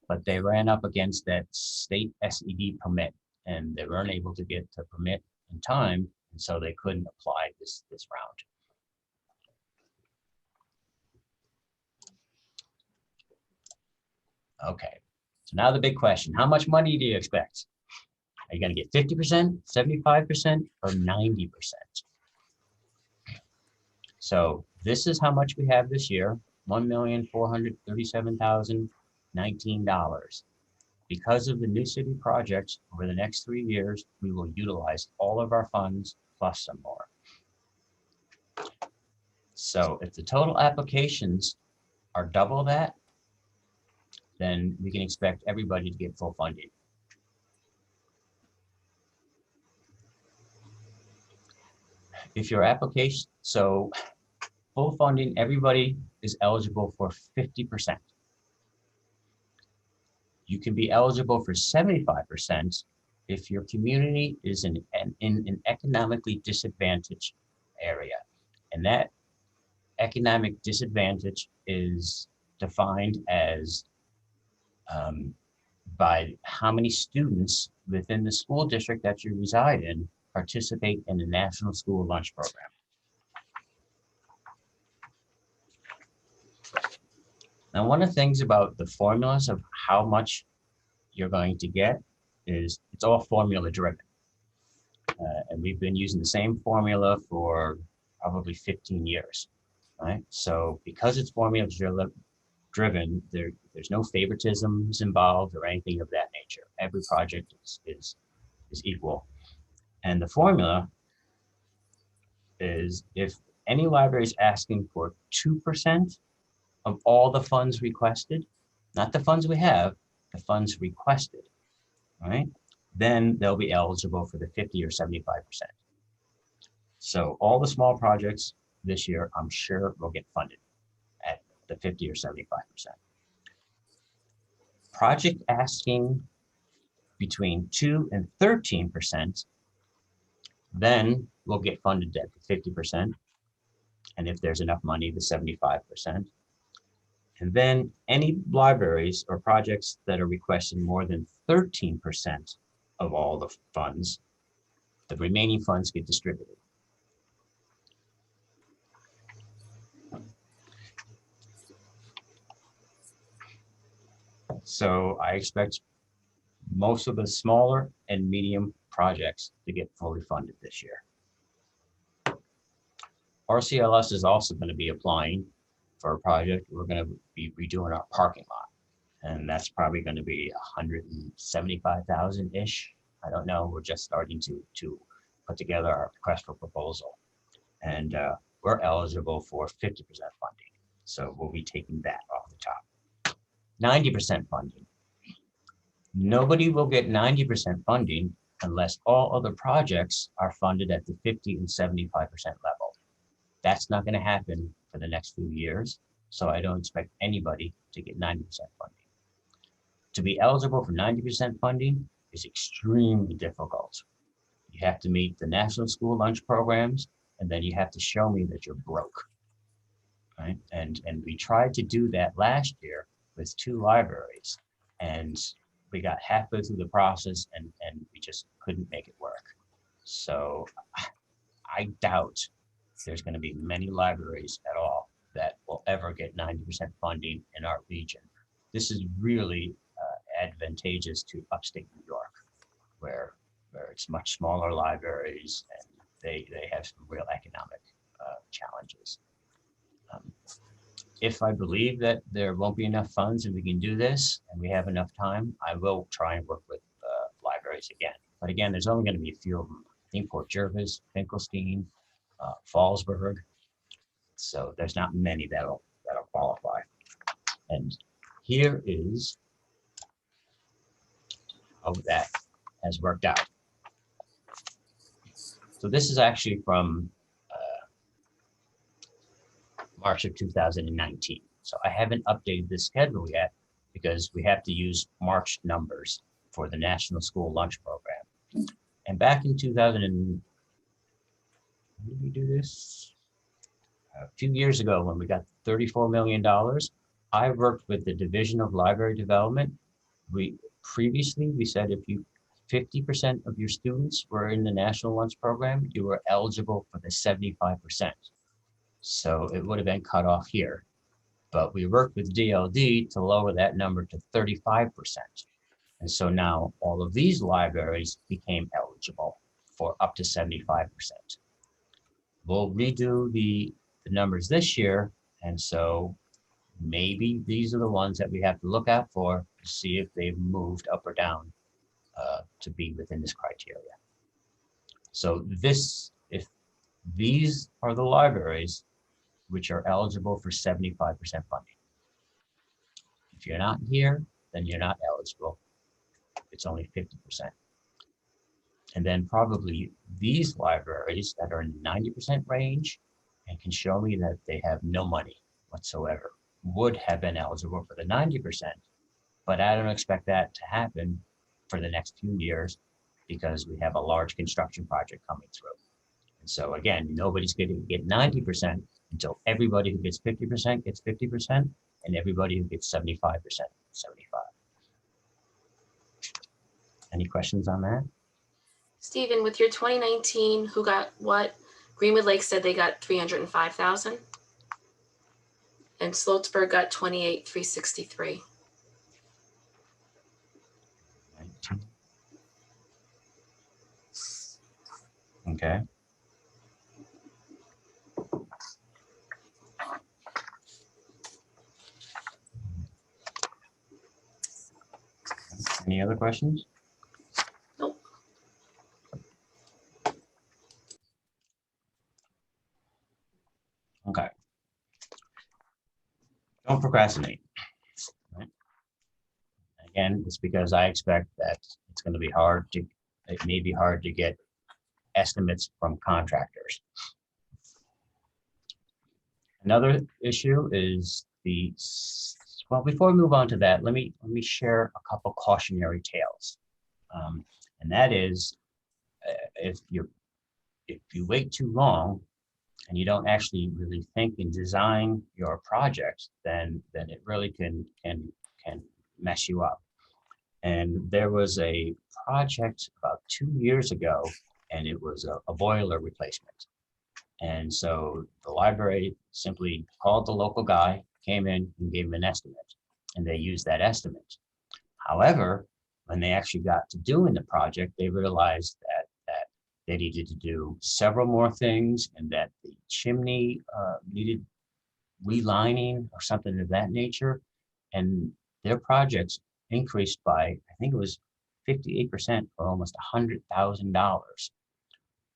but they ran up against that state SED permit, and they weren't able to get the permit in time, and so they couldn't apply this round. Okay, so now the big question: how much money do you expect? Are you going to get 50%, 75%, or 90%? So this is how much we have this year: $1,437,019. Because of the New City projects over the next 3 years, we will utilize all of our funds plus some more. So if the total applications are double that, then we can expect everybody to get full funding. If your application, so full funding, everybody is eligible for 50%. You can be eligible for 75% if your community is in an economically disadvantaged area. And that economic disadvantage is defined as by how many students within the school district that you reside in participate in the National School Lunch Program. Now, one of the things about the formulas of how much you're going to get is it's all formula driven. And we've been using the same formula for probably 15 years, right? So because it's formula driven, there's no favoritisms involved or anything of that nature. Every project is equal. And the formula is if any library is asking for 2% of all the funds requested, not the funds we have, the funds requested, right? Then they'll be eligible for the 50 or 75%. So all the small projects this year, I'm sure will get funded at the 50 or 75%. Project asking between 2 and 13%, then we'll get funded at the 50%. And if there's enough money, the 75%. And then any libraries or projects that are requesting more than 13% of all the funds, the remaining funds get distributed. So I expect most of the smaller and medium projects to get fully funded this year. RCLS is also going to be applying for a project. We're going to be redoing our parking lot, and that's probably going to be 175,000-ish. I don't know. We're just starting to put together our request for proposal, and we're eligible for 50% funding. So we'll be taking that off the top. 90% funding. Nobody will get 90% funding unless all other projects are funded at the 50 and 75% level. That's not going to happen for the next few years, so I don't expect anybody to get 90% funding. To be eligible for 90% funding is extremely difficult. You have to meet the National School Lunch Programs, and then you have to show me that you're broke, right? And we tried to do that last year with 2 libraries, and we got halfway through the process and we just couldn't make it work. So I doubt there's going to be many libraries at all that will ever get 90% funding in our region. This is really advantageous to upstate New York, where it's much smaller libraries and they have some real economic challenges. If I believe that there won't be enough funds and we can do this and we have enough time, I will try and work with libraries again. But again, there's only going to be a few of them. I think Port Jervis, Finkelstein, Fallsburg. So there's not many that'll qualify. And here is how that has worked out. So this is actually from March of 2019. So I haven't updated this schedule yet because we have to use March numbers for the National School Lunch Program. And back in 2000, when did we do this? A few years ago when we got $34 million, I worked with the Division of Library Development. Previously we said if 50% of your students were in the National Lunch Program, you were eligible for the 75%. So it would have been cut off here, but we worked with DLD to lower that number to 35%. And so now all of these libraries became eligible for up to 75%. We'll redo the numbers this year. And so maybe these are the ones that we have to look out for to see if they've moved up or down to be within this criteria. So if these are the libraries which are eligible for 75% funding. If you're not here, then you're not eligible. It's only 50%. And then probably these libraries that are in the 90% range and can show me that they have no money whatsoever would have been eligible for the 90%. But I don't expect that to happen for the next few years because we have a large construction project coming through. And so again, nobody's going to get 90% until everybody who gets 50% gets 50%, and everybody who gets 75% gets 75. Any questions on that? Stephen, with your 2019, who got what? Greenwood Lake said they got 305,000. And Sloatsburg got 28,363. Okay. Any other questions? Nope. Okay. Don't procrastinate. Right? Again, it's because I expect that it's going to be hard to, it may be hard to get estimates from contractors. Another issue is well, before we move on to that, let me share a couple cautionary tales. And that is, if you wait too long and you don't actually really think and design your project, then it really can mess you up. And there was a project about 2 years ago, and it was a boiler replacement. And so the library simply called the local guy, came in and gave him an estimate, and they used that estimate. However, when they actually got to doing the project, they realized that they needed to do several more things, and that the chimney needed relining or something of that nature. And their projects increased by, I think it was 58%, or almost $100,000.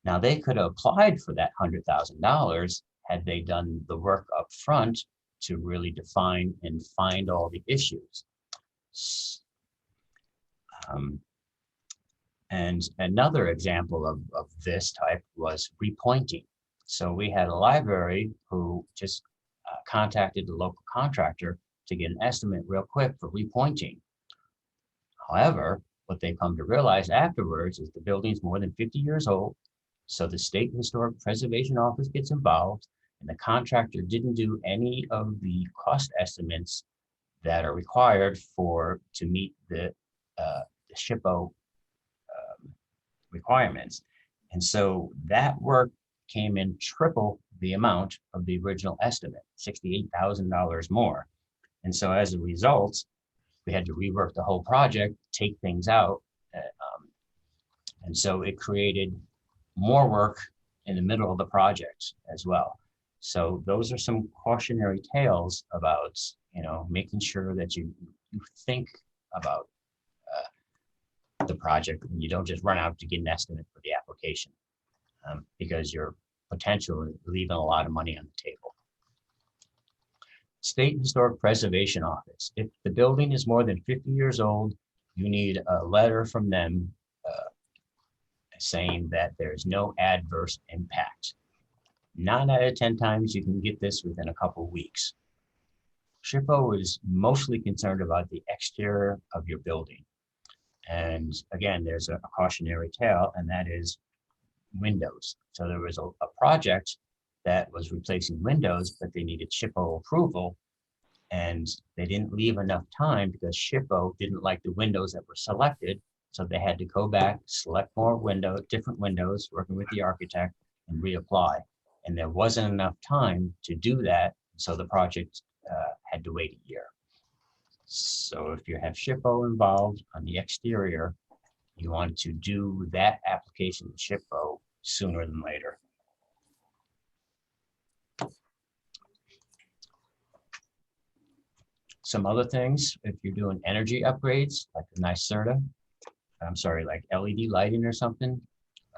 Now they could have applied for that $100,000 had they done the work up front to really define and find all the issues. And another example of this type was repointing. So we had a library who just contacted the local contractor to get an estimate real quick for repointing. However, what they come to realize afterwards is the building's more than 50 years old. So the State Historic Preservation Office gets involved, and the contractor didn't do any of the cost estimates that are required to meet the SHPO requirements. And so that work came in triple the amount of the original estimate, $68,000 more. And so as a result, we had to rework the whole project, take things out. And so it created more work in the middle of the project as well. So those are some cautionary tales about, making sure that you think about the project, and you don't just run out to get an estimate for the application, because you're potentially leaving a lot of money on the table. State Historic Preservation Office. If the building is more than 50 years old, you need a letter from them saying that there's no adverse impact. 9 out of 10 times you can get this within a couple of weeks. SHPO is mostly concerned about the exterior of your building. And again, there's a cautionary tale, and that is windows. So there was a project that was replacing windows, but they needed SHPO approval, and they didn't leave enough time because SHPO didn't like the windows that were selected. So they had to go back, select more different windows, working with the architect, and reapply. And there wasn't enough time to do that, so the project had to wait a year. So if you have SHPO involved on the exterior, you want to do that application with SHPO sooner than later. Some other things, if you're doing energy upgrades, like the like LED lighting or something,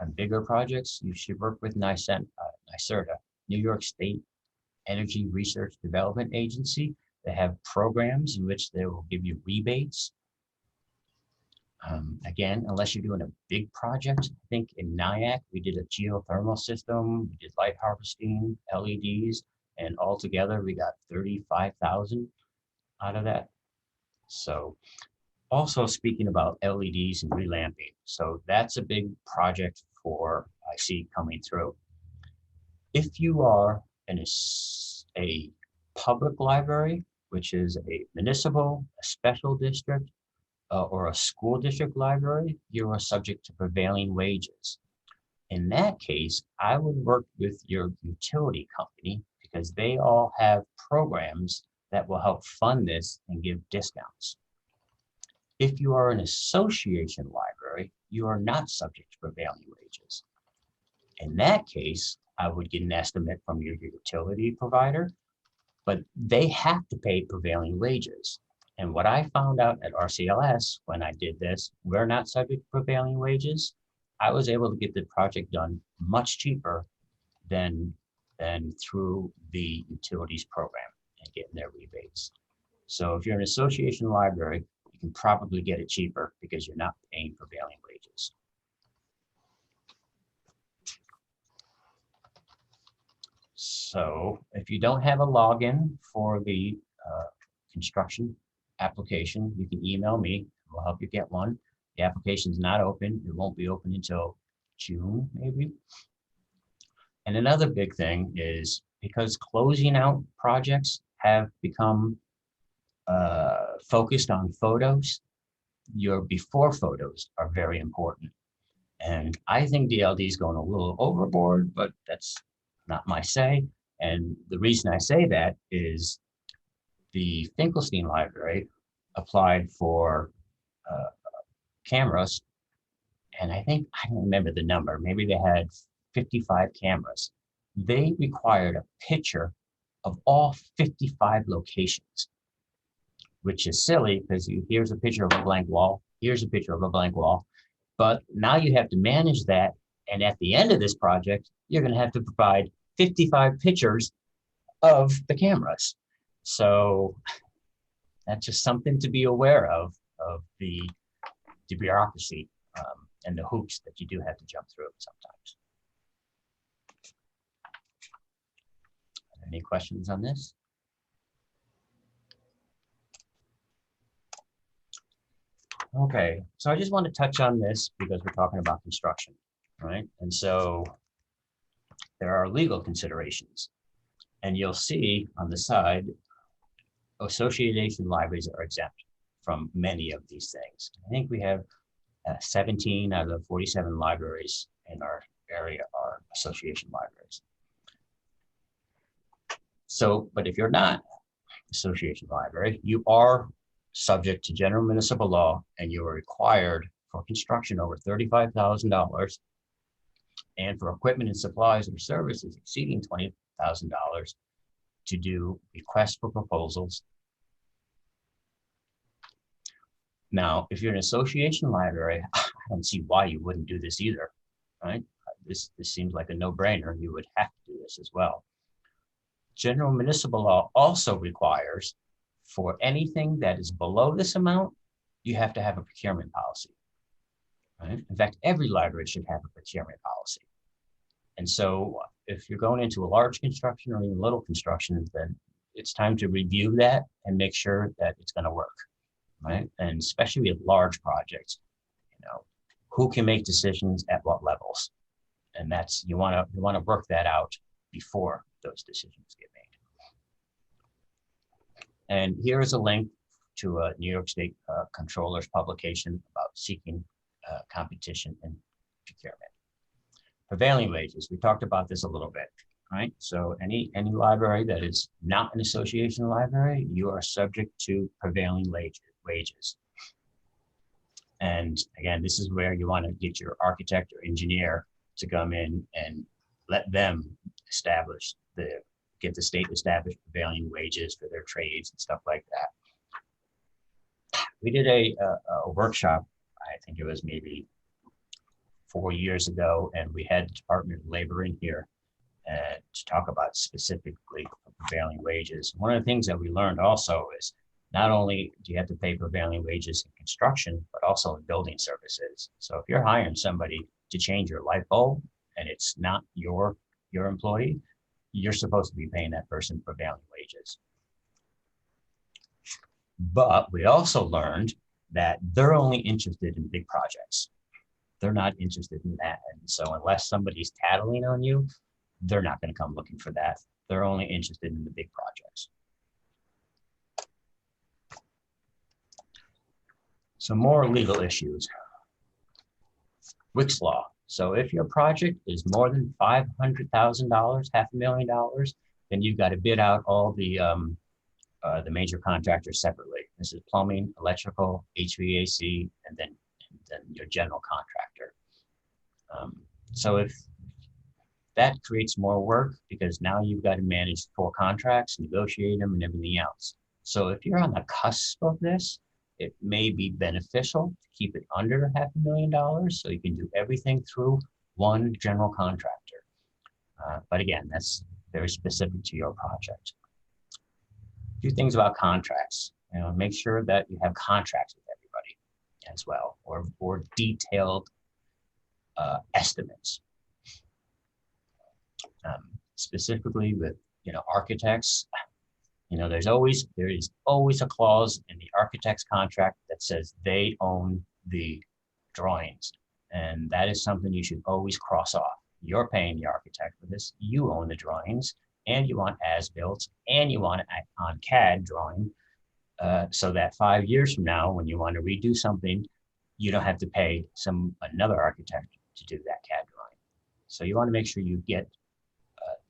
on bigger projects, you should work with NYSERDA, New York State Energy Research Development Agency. They have programs in which they will give you rebates. Again, unless you're doing a big project, I think in Nyack, we did a geothermal system, we did light harvesting, LEDs, and altogether we got 35,000 out of that. So also speaking about LEDs and relamping. So that's a big project I see coming through. If you are in a public library, which is a municipal, a special district, or a school district library, you are subject to prevailing wages. In that case, I would work with your utility company because they all have programs that will help fund this and give discounts. If you are an association library, you are not subject to prevailing wages. In that case, I would get an estimate from your utility provider, but they have to pay prevailing wages. And what I found out at RCLS when I did this, we're not subject to prevailing wages. I was able to get the project done much cheaper than through the utilities program and getting their rebates. So if you're an association library, you can probably get it cheaper because you're not paying prevailing wages. So if you don't have a login for the construction application, you can email me. We'll help you get one. The application is not open. It won't be open until June, maybe. And another big thing is because closing out projects have become focused on photos, your before photos are very important. And I think DLD is going a little overboard, but that's not my say. And the reason I say that is the Finkelstein Library applied for cameras, and I don't remember the number, maybe they had 55 cameras. They required a picture of all 55 locations, which is silly because here's a picture of a blank wall, here's a picture of a blank wall, but now you have to manage that, and at the end of this project, you're going to have to provide 55 pictures of the cameras. So that's just something to be aware of the bureaucracy and the hoops that you do have to jump through sometimes. Any questions on this? Okay, so I just want to touch on this because we're talking about construction, right? And so there are legal considerations. And you'll see on the side, association libraries are exempt from many of these things. I think we have 17 out of the 47 libraries in our area are association libraries. So, but if you're not association library, you are subject to general municipal law and you are required for construction over $35,000 and for equipment and supplies or services exceeding $20,000 to do requests for proposals. Now, if you're an association library, I don't see why you wouldn't do this either, right? This seems like a no-brainer. You would have to do this as well. General municipal law also requires for anything that is below this amount, you have to have a procurement policy, right? In fact, every library should have a procurement policy. And so if you're going into a large construction or even little construction, then it's time to review that and make sure that it's going to work, right? And especially with large projects, you know, who can make decisions at what levels? And that's, you want to work that out before those decisions get made. And here is a link to a New York State Controller's publication about seeking competition and procurement. Prevailing wages, we talked about this a little bit, right? So any library that is not an association library, you are subject to prevailing wages. And again, this is where you want to get your architect or engineer to come in and let them establish get the state established prevailing wages for their trades and stuff like that. We did a workshop, I think it was maybe 4 years ago, and we had the Department of Labor in here to talk about specifically prevailing wages. One of the things that we learned also is not only do you have to pay prevailing wages in construction, but also in building services. So if you're hiring somebody to change your light bulb and it's not your employee, you're supposed to be paying that person prevailing wages. But we also learned that they're only interested in big projects. They're not interested in that. And so unless somebody's tattling on you, they're not going to come looking for that. They're only interested in the big projects. Some more legal issues. Wick's Law. So if your project is more than $500,000, $500,000, then you've got to bid out all the major contractors separately. This is plumbing, electrical, HVAC, and then your general contractor. So if that creates more work because now you've got to manage 4 contracts, negotiate them, and everything else. So if you're on the cusp of this, it may be beneficial to keep it under $500,000 so you can do everything through one general contractor. But again, that's very specific to your project. A few things about contracts. Make sure that you have contracts with everybody as well, or detailed estimates. Specifically with architects, there is always a clause in the architect's contract that says they own the drawings, and that is something you should always cross off. You're paying the architect for this. You own the drawings, and you want as-built, and you want it on CAD drawing, so that 5 years from now, when you want to redo something, you don't have to pay another architect to do that CAD drawing. So you want to make sure you get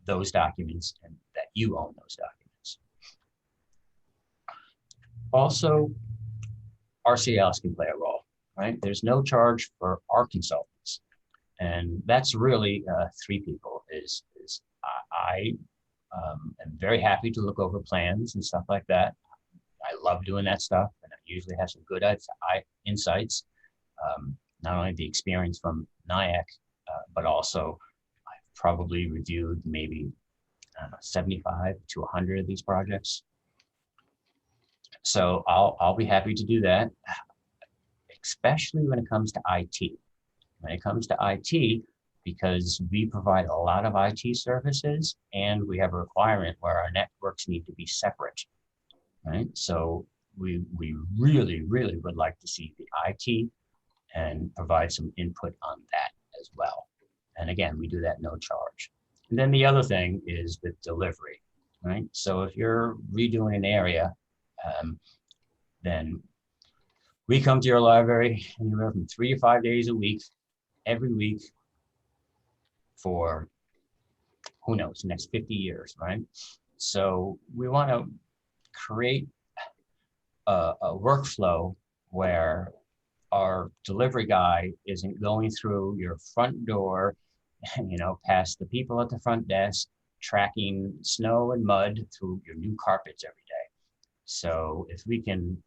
those documents and that you own those documents. Also, RCLS can play a role, right? There's no charge for our consultants, and that's really 3 people. I am very happy to look over plans and stuff like that. I love doing that stuff, and I usually have some good insights. Not only the experience from NIAC, but also I've probably reviewed maybe 75 to 100 of these projects. So I'll be happy to do that, especially when it comes to IT. When it comes to IT, because we provide a lot of IT services, and we have a requirement where our networks need to be separate, right? So we really, really would like to see the IT and provide some input on that as well. And again, we do that no charge. And then the other thing is with delivery, right? So if you're redoing an area, then we come to your library anywhere from 3 to 5 days a week, every week for, who knows, the next 50 years, right? So we want to create a workflow where our delivery guy isn't going through your front door, past the people at the front desk, tracking snow and mud through your new carpets every day. So if we can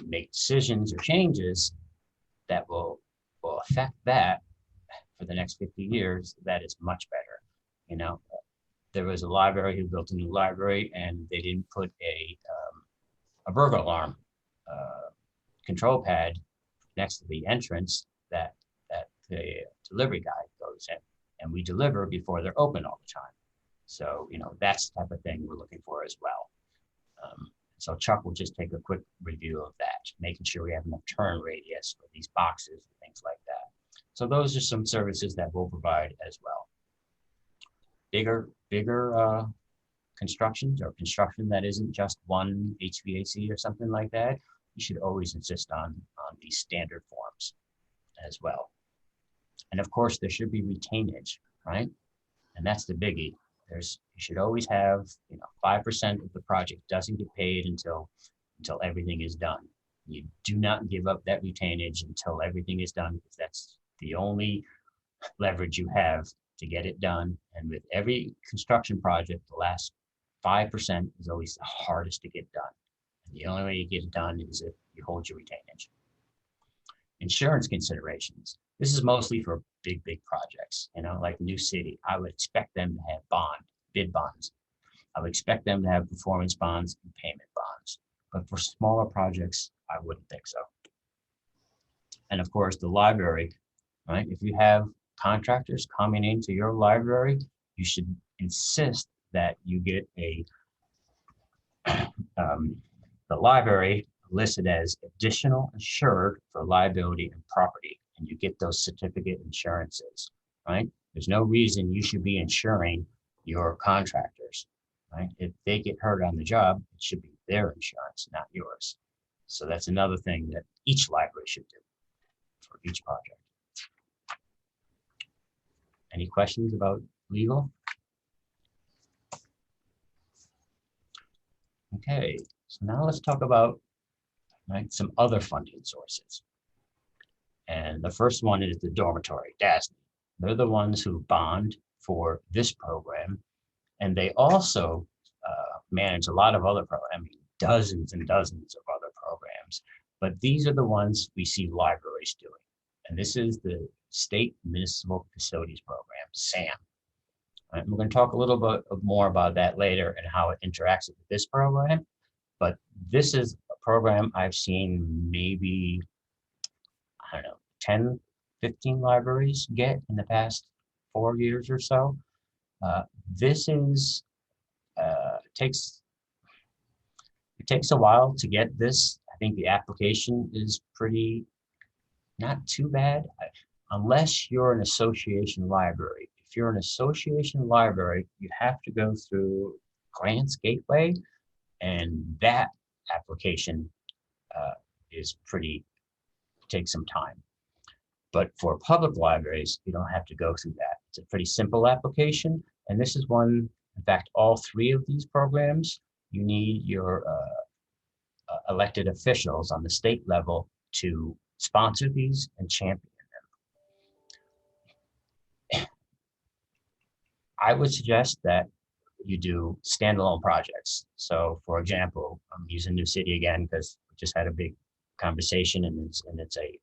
make decisions or changes that will affect that for the next 50 years, that is much better. There was a library who built a new library, and they didn't put a burglar alarm control pad next to the entrance that the delivery guy goes in, and we deliver before they're open all the time. So that's the type of thing we're looking for as well. So Chuck will just take a quick review of that, making sure we have enough turn radius for these boxes and things like that. So those are some services that we'll provide as well. Bigger constructions, or construction that isn't just one HVAC or something like that, you should always insist on these standard forms as well. And of course, there should be retainage, right? And that's the biggie. You should always have 5% of the project doesn't get paid until everything is done. You do not give up that retainage until everything is done, because that's the only leverage you have to get it done. And with every construction project, the last 5% is always the hardest to get done. And the only way you get it done is if you hold your retainage. Insurance considerations. This is mostly for big projects, like New City. I would expect them to have bid bonds. I would expect them to have performance bonds and payment bonds. But for smaller projects, I wouldn't think so. And of course, the library, right? If you have contractors coming into your library, you should insist that you get the library listed as additional insured for liability and property, and you get those certificate insurances, right? There's no reason you should be insuring your contractors, right? If they get hurt on the job, it should be their insurance, not yours. So that's another thing that each library should do for each project. Any questions about legal? Okay, so now let's talk about some other funding sources. And the first one is the dormitory, DASNY. They're the ones who bond for this program. And they also manage a lot of other programs, dozens and dozens of other programs. But these are the ones we see libraries doing. And this is the State Municipal Facilities Program, SAM. Right, we're going to talk a little bit more about that later and how it interacts with this program. But this is a program I've seen maybe, I don't know, 10, 15 libraries get in the past 4 years or so. This is, it takes a while to get this. I think the application is not too bad, unless you're an association library. If you're an association library, you have to go through Grants Gateway, and that application takes some time. But for public libraries, you don't have to go through that. It's a pretty simple application, and this is one, in fact, all three of these programs, you need your elected officials on the state level to sponsor these and champion them. I would suggest that you do standalone projects. So for example, I'm using New City again because we just had a big conversation, and it's a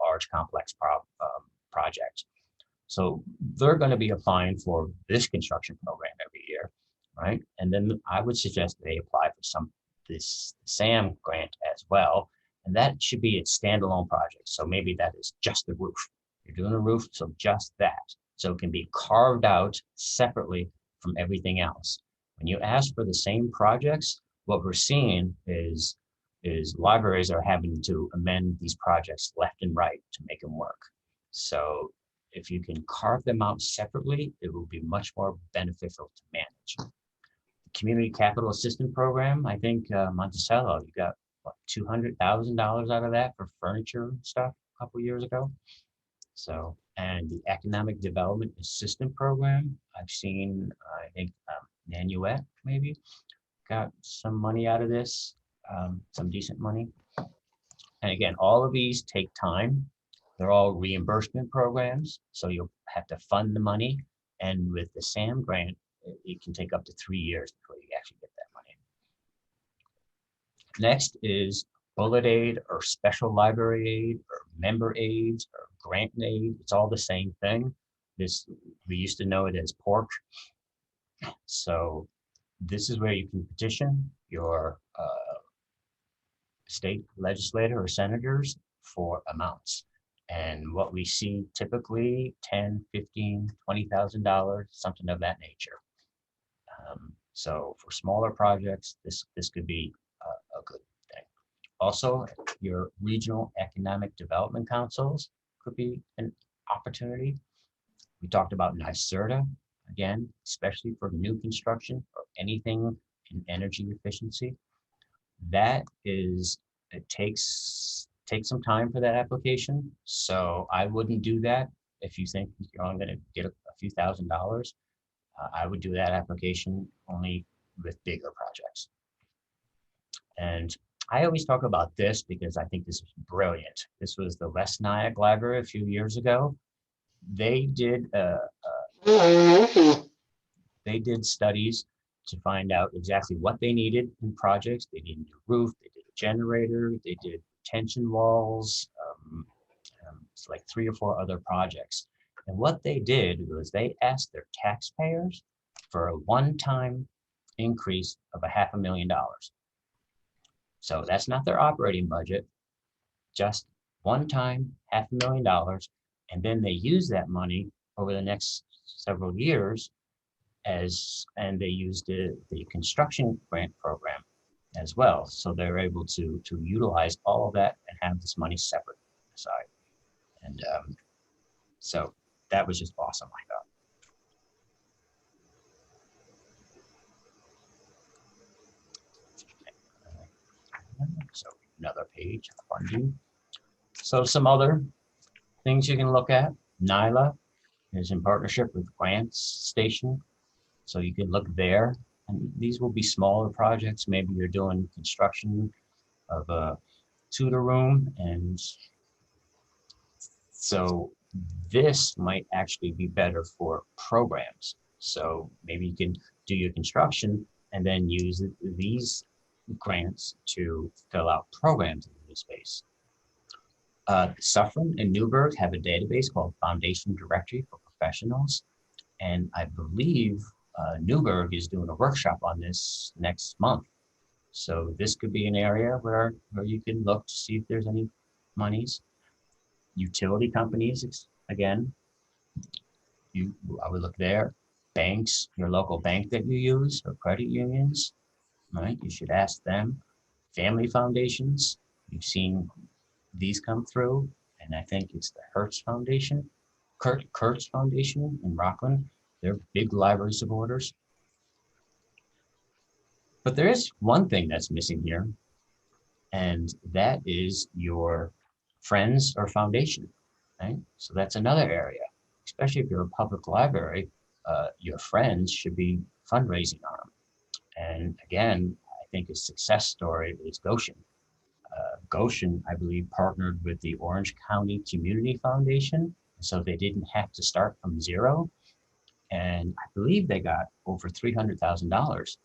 large complex project. So they're going to be applying for this construction program every year, right? And then I would suggest they apply for this SAM grant as well. And that should be a standalone project. So maybe that is just the roof. You're doing a roof, so just that. So it can be carved out separately from everything else. When you ask for the same projects, what we're seeing is libraries are having to amend these projects left and right to make them work. So if you can carve them out separately, it will be much more beneficial to manage. The Community Capital Assistance Program, I think Monticello, you got what, $200,000 out of that for furniture and stuff a couple years ago. So, and the Economic Development Assistance Program, I've seen, I think Nanuet maybe got some money out of this, some decent money. And again, all of these take time. They're all reimbursement programs, so you'll have to fund the money. And with the SAM grant, it can take up to 3 years before you actually get that money. Next is bullet aid or special library aid or member aids or grant aid. It's all the same thing. We used to know it as PORC. So this is where you can petition your state legislator or senators for amounts. And what we see typically, $10, $15, $20,000, something of that nature. So for smaller projects, this could be a good thing. Also, your regional economic development councils could be an opportunity. We talked about NYSERDA, again, especially for new construction or anything in energy efficiency. It takes some time for that application. So I wouldn't do that if you think you're only going to get a few $1,000s. I would do that application only with bigger projects. And I always talk about this because I think this is brilliant. This was the West Nyack Library a few years ago. They did studies to find out exactly what they needed in projects. They needed a roof, they did a generator, they did tension walls, It's like 3 or 4 other projects. And what they did was they asked their taxpayers for a one-time increase of $500,000. So that's not their operating budget, just one time $500,000. And then they use that money over the next several years and they used the construction grant program as well. So they're able to utilize all of that and have this money separate aside. And so that was just awesome, I thought. So another page, funding. So some other things you can look at. NYLA is in partnership with Grants Station. So you can look there. And these will be smaller projects. Maybe you're doing construction of a tutor room. And so this might actually be better for programs. So maybe you can do your construction and then use these grants to fill out programs in the space. Suffern and Newburgh have a database called Foundation Directory for Professionals. And I believe Newburgh is doing a workshop on this next month. So this could be an area where you can look to see if there's any monies. Utility companies, again, I would look there. Banks, your local bank that you use, or credit unions, right? You should ask them. Family foundations, you've seen these come through, and I think it's the Kurtz Foundation in Rockland. They're big library supporters. But there is one thing that's missing here, and that is your friends or foundation, right? So that's another area, especially if you're a public library, your friends should be fundraising on them. And again, I think a success story is Goshen. Goshen, I believe, partnered with the Orange County Community Foundation, so they didn't have to start from zero. And I believe they got over $300,000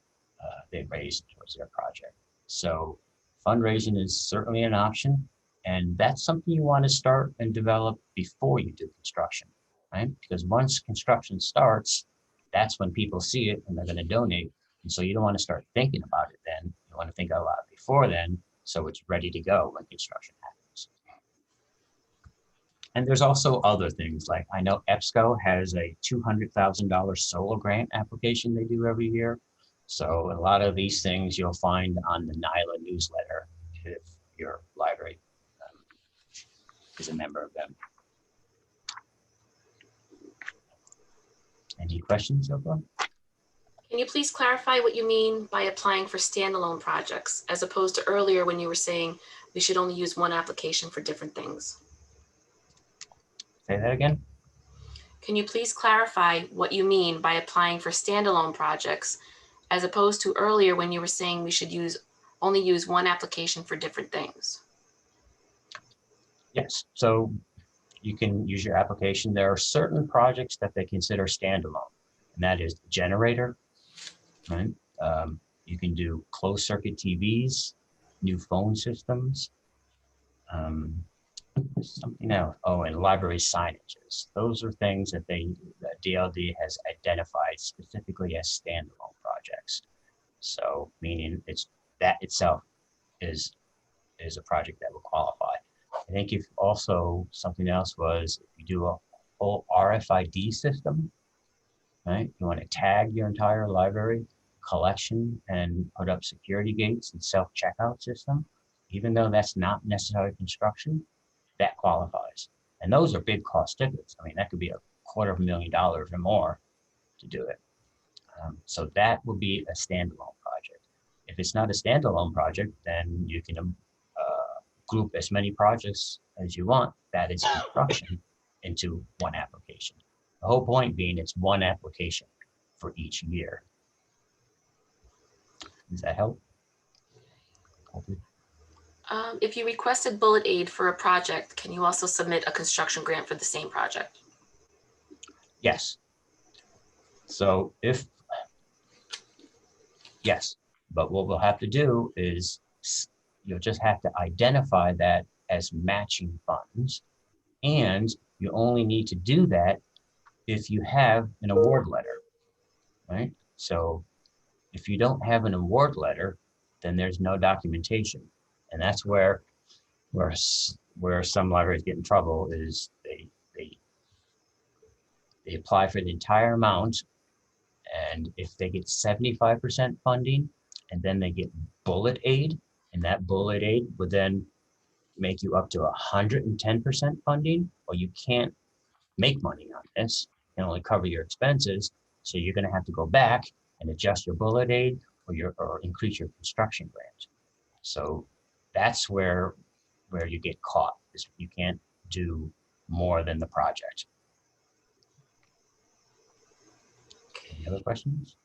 they raised towards their project. So fundraising is certainly an option, and that's something you want to start and develop before you do construction, right? Because once construction starts, that's when people see it and they're going to donate. And so you don't want to start thinking about it then. You want to think a lot before then, so it's ready to go when construction happens. And there's also other things, like I know EBSCO has a $200,000 solar grant application they do every year. So a lot of these things you'll find on the NYLA newsletter if your library is a member of them. Any questions so far? Can you please clarify what you mean by applying for standalone projects, as opposed to earlier when you were saying we should only use one application for different things? Say that again? Can you please clarify what you mean by applying for standalone projects, as opposed to earlier when you were saying we should only use one application for different things? Yes, so you can use your application. There are certain projects that they consider standalone, and that is the generator, right? You can do closed circuit TVs, new phone systems, something else. Oh, and library signages. Those are things that DLD has identified specifically as standalone projects. So meaning that itself is a project that will qualify. I think if also something else was, if you do a whole RFID system, right? You want to tag your entire library collection and put up security gates and self-checkout system, even though that's not necessarily construction, that qualifies. And those are big cost tickets. I mean, that could be $250,000 or more to do it. So that will be a standalone project. If it's not a standalone project, then you can group as many projects as you want that is construction into one application. The whole point being it's one application for each year. Does that help? If you requested bullet aid for a project, can you also submit a construction grant for the same project? Yes. So yes, but what we'll have to do is you'll just have to identify that as matching funds And you only need to do that if you have an award letter, right? So if you don't have an award letter, then there's no documentation. And that's where some libraries get in trouble is they apply for the entire amount, and if they get 75% funding and then they get bullet aid, and that bullet aid would then make you up to 110% funding, well, you can't make money on this. You can only cover your expenses. So you're going to have to go back and adjust your bullet aid or increase your construction grant. So that's where you get caught, is you can't do more than the project. Any other questions?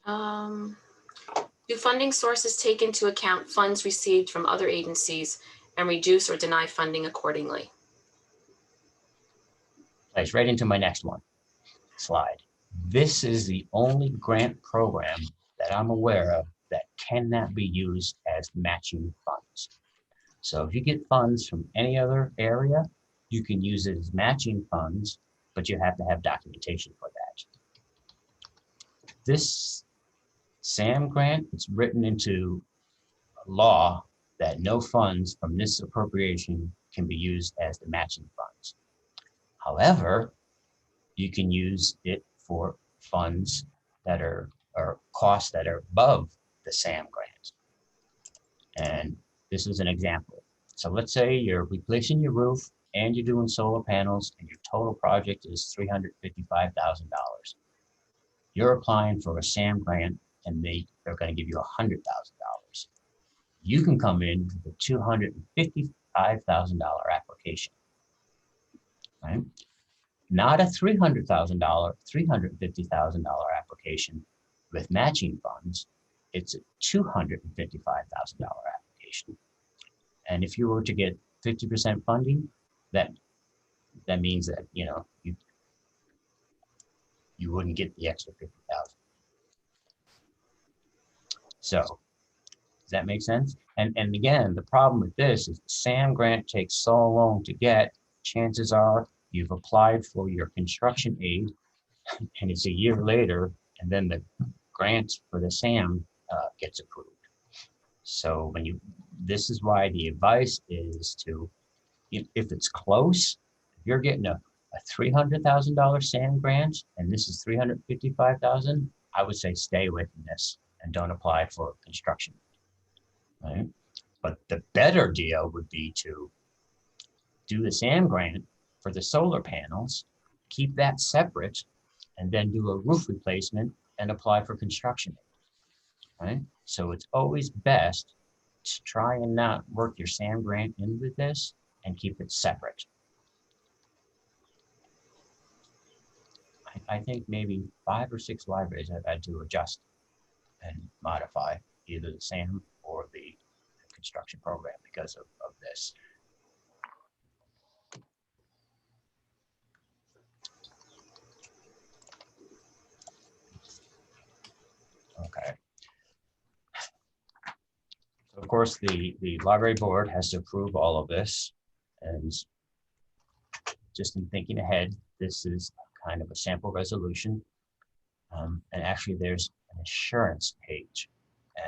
Do funding sources take into account funds received from other agencies and reduce or deny funding accordingly? Plays right into my next slide. This is the only grant program that I'm aware of that cannot be used as matching funds. So if you get funds from any other area, you can use it as matching funds, but you have to have documentation for that. This SAM grant, it's written into law that no funds from this appropriation can be used as the matching funds. However, you can use it for funds that are, or costs that are above the SAM grant. And this is an example. So let's say you're replacing your roof and you're doing solar panels and your total project is $355,000. You're applying for a SAM grant and they're going to give you $100,000. You can come in with a $255,000 application, right? Not a $350,000 application with matching funds. It's a $255,000 application. And if you were to get 50% funding, that means that you wouldn't get the extra 50,000. So does that make sense? And again, the problem with this is the SAM grant takes so long to get. Chances are you've applied for your construction aid and it's a year later, and then the grant for the SAM gets approved. So this is why the advice is to, if it's close, if you're getting a $300,000 SAM grant and this is $355,000, I would say stay away from this and don't apply for construction. Right? But the better deal would be to do the SAM grant for the solar panels, keep that separate, and then do a roof replacement and apply for construction. Right? So it's always best to try and not work your SAM grant into this and keep it separate. I think maybe 5 or 6 libraries have had to adjust and modify either the SAM or the construction program because of this. Okay. So of course, the library board has to approve all of this. And just in thinking ahead, this is kind of a sample resolution. And actually there's an assurance page.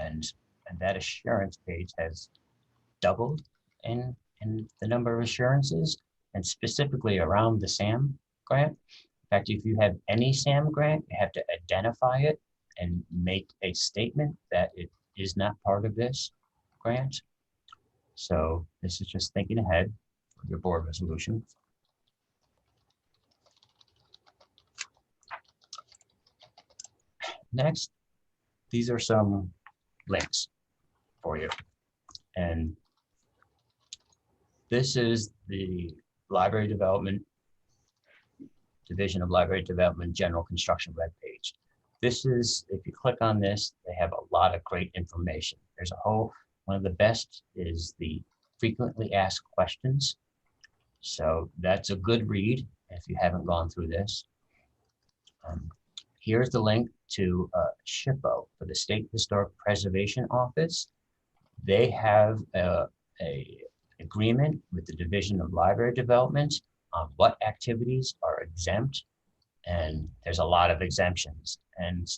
And that assurance page has doubled in the number of assurances, and specifically around the SAM grant. In fact, if you have any SAM grant, you have to identify it and make a statement that it is not part of this grant. So this is just thinking ahead for your board resolution. Next, these are some links for you. And this is the Library Development, Division of Library Development General Construction webpage. This is, if you click on this, they have a lot of great information. There's a whole, one of the best is the frequently asked questions. So that's a good read if you haven't gone through this. Here's the link to SHPO for the State Historic Preservation Office. They have a agreement with the Division of Library Development on what activities are exempt, and there's a lot of exemptions. And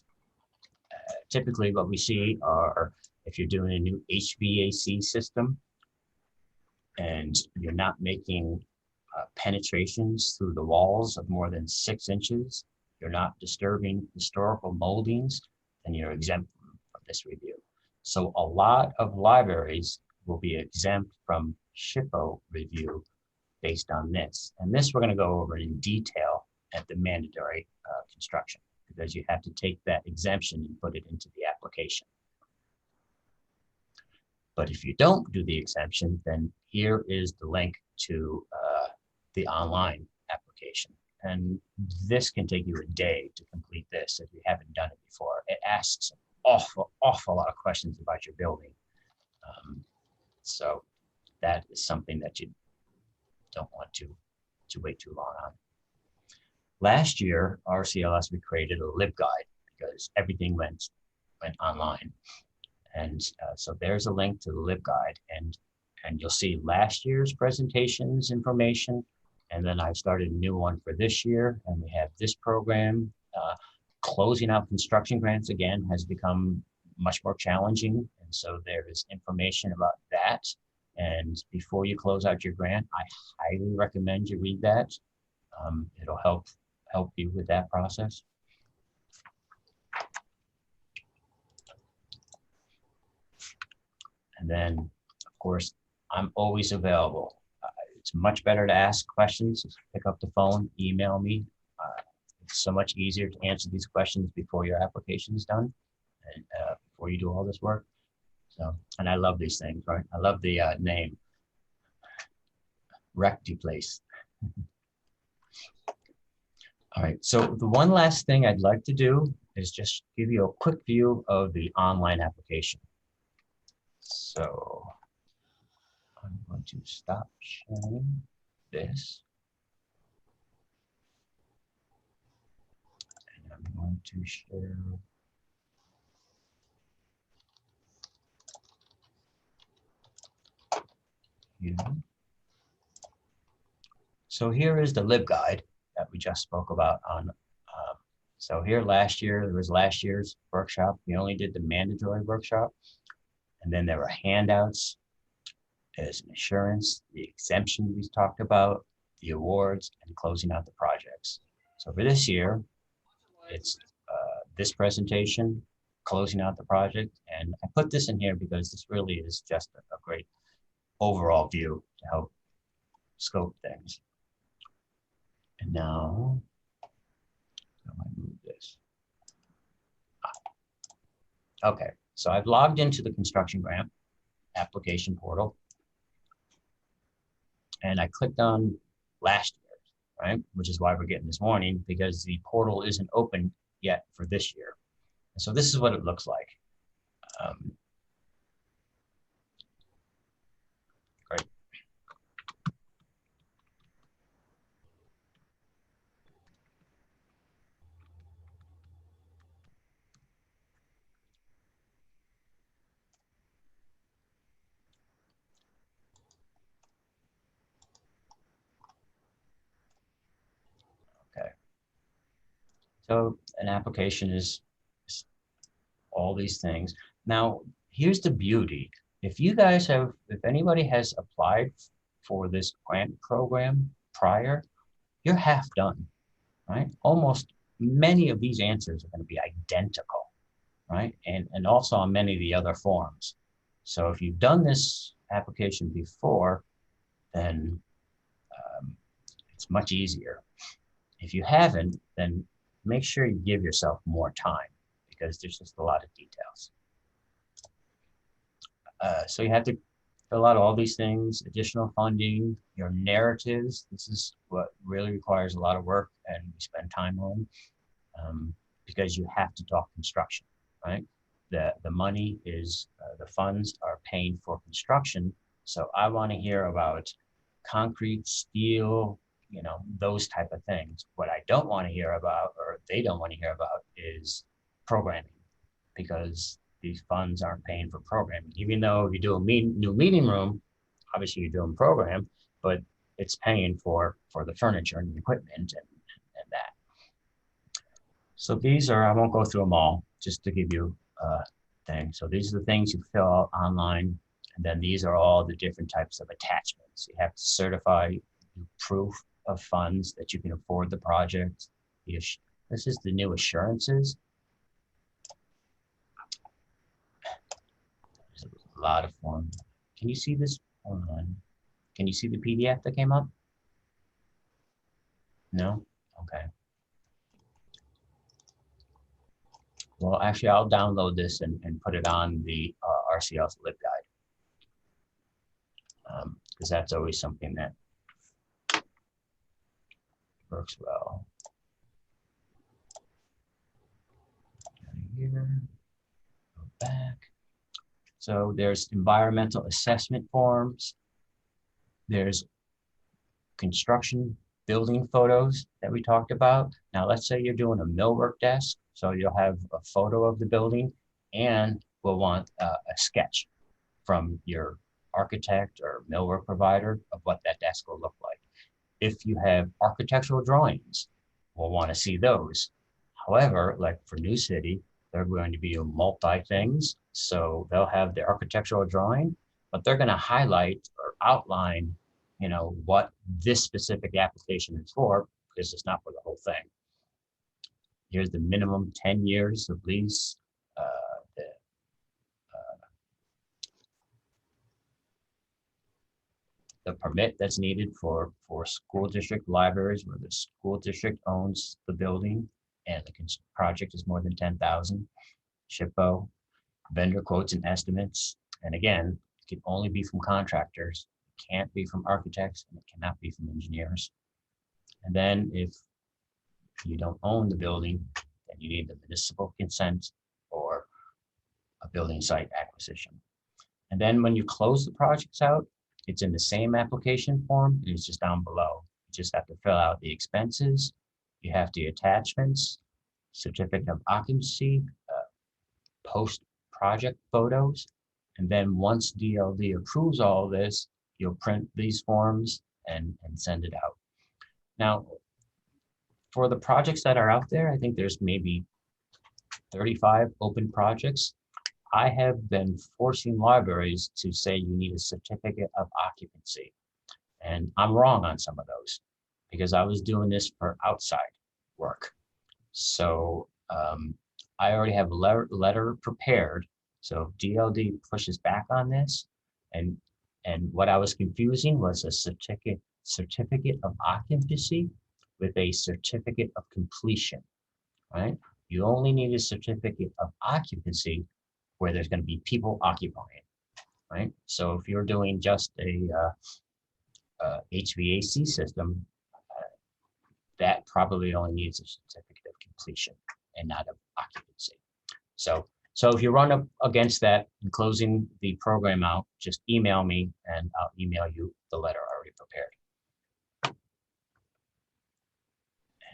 typically what we see are if you're doing a new HVAC system and you're not making penetrations through the walls of more than 6 inches, you're not disturbing historical moldings, then you're exempt from this review. So a lot of libraries will be exempt from SHPO review based on this. And this we're going to go over in detail at the mandatory construction, because you have to take that exemption and put it into the application. But if you don't do the exemption, then here is the link to the online application. And this can take you a day to complete this if you haven't done it before. It asks an awful lot of questions about your building. So that is something that you don't want to wait too long on. Last year, RCLS, we created a LibGuide because everything went online. And so there's a link to the LibGuide, and you'll see last year's presentations information. And then I started a new one for this year, and we have this program. Closing out construction grants, again, has become much more challenging. And so there is information about that. And before you close out your grant, I highly recommend you read that. It'll help you with that process. And then, of course, I'm always available. It's much better to ask questions. Pick up the phone, email me. It's so much easier to answer these questions before your application is done and before you do all this work. So, and I love these things, right? I love the name, Rectiplace. All right, so the one last thing I'd like to do is just give you a quick view of the online application. So I'm going to stop sharing this. And I'm going to share here. So here is the LibGuide that we just spoke about on. So here last year, there was last year's workshop. We only did the mandatory workshop. And then there were handouts. There's an assurance, the exemption we talked about, the awards, and closing out the projects. So for this year, it's this presentation, closing out the project. And I put this in here because this really is just a great overall view to help scope things. And now, how do I move this? Okay, so I've logged into the construction grant application portal. And I clicked on last year, right? Which is why we're getting this warning, because the portal isn't open yet for this year. And so this is what it looks like. Great. Okay. So an application is all these things. Now, here's the beauty. If you guys have, if anybody has applied for this grant program prior, you're half done, right? Almost many of these answers are going to be identical, right? And also on many of the other forms. So if you've done this application before, then it's much easier. If you haven't, then make sure you give yourself more time because there's just a lot of details. So you have to fill out all these things, additional funding, your narratives. This is what really requires a lot of work and we spend time on because you have to talk construction, right? The money is, the funds are paying for construction. So I want to hear about concrete, steel, you know, those type of things. What I don't want to hear about, or they don't want to hear about, is programming, because these funds aren't paying for programming. Even though if you do a new meeting room, obviously you're doing program, but it's paying for the furniture and the equipment and that. So these are, I won't go through them all, just to give you a thing. So these are the things you fill out online. And then these are all the different types of attachments. You have to certify proof of funds that you can afford the project. This is the new assurances. There's a lot of forms. Can you see this? Hold on. Can you see the PDF that came up? No? Okay. Well, actually, I'll download this and put it on the RCLS LibGuide. Because that's always something that works well. Here, go back. So there's environmental assessment forms. There's construction building photos that we talked about. Now, let's say you're doing a millwork desk. So you'll have a photo of the building and we'll want a sketch from your architect or millwork provider of what that desk will look like. If you have architectural drawings, we'll want to see those. However, like for New City, they're going to be multi things. So they'll have the architectural drawing, but they're going to highlight or outline, you know, what this specific application is for, because it's not for the whole thing. Here's the minimum 10 years of lease. The permit that's needed for school district libraries where the school district owns the building and the project is more than 10,000. SHPO, vendor quotes and estimates. And again, it can only be from contractors. It can't be from architects and it cannot be from engineers. And then if you don't own the building, then you need the municipal consent or a building site acquisition. And then when you close the projects out, it's in the same application form. It's just down below. You just have to fill out the expenses. You have the attachments, certificate of occupancy, post-project photos. And then once DLD approves all of this, you'll print these forms and send it out. Now, for the projects that are out there, I think there's maybe 35 open projects. I have been forcing libraries to say you need a certificate of occupancy. And I'm wrong on some of those because I was doing this for outside work. So I already have a letter prepared. So if DLD pushes back on this, and what I was confusing was a certificate of occupancy with a certificate of completion, right? You only need a certificate of occupancy where there's going to be people occupying, right? So if you're doing just a HVAC system, that probably only needs a certificate of completion and not of occupancy. So if you run up against that in closing the program out, just email me and I'll email you the letter already prepared.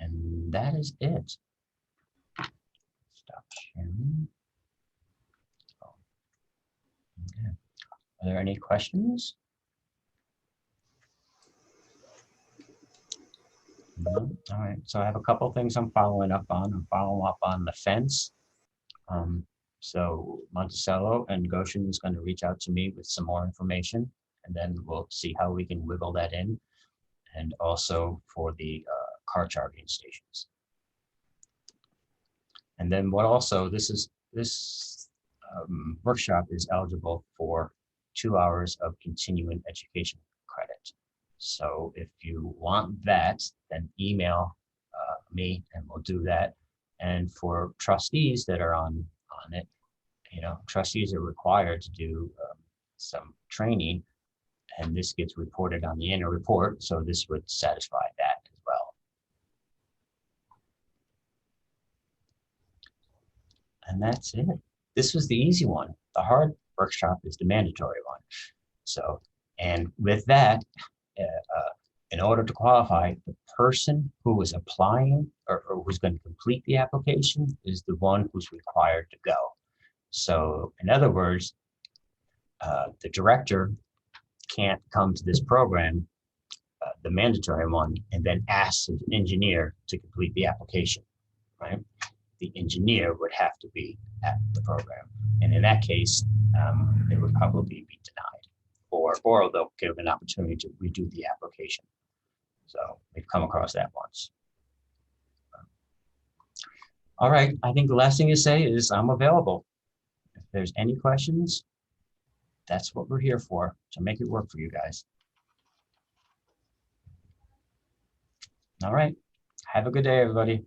And that is it. Stop sharing. Okay. Are there any questions? No? All right. So I have a couple things I'm following up on. I'm following up on the fence. So Monticello and Goshen is going to reach out to me with some more information, and then we'll see how we can wiggle that in. And also for the car charging stations. And then what also, this workshop is eligible for 2 hours of continuing education credit. So if you want that, then email me and we'll do that. And for trustees that are on it, you know, trustees are required to do some training, and this gets reported on the annual report. So this would satisfy that as well. And that's it. This was the easy one. The hard workshop is the mandatory one. So, and with that, in order to qualify, the person who is applying or who's going to complete the application is the one who's required to go. So in other words, the director can't come to this program the mandatory one, and then ask the engineer to complete the application, right? The engineer would have to be at the program. And in that case, it would probably be denied, or they'll give an opportunity to redo the application. So we've come across that once. All right, I think the last thing to say is I'm available. If there's any questions, that's what we're here for, to make it work for you guys. All right, have a good day, everybody.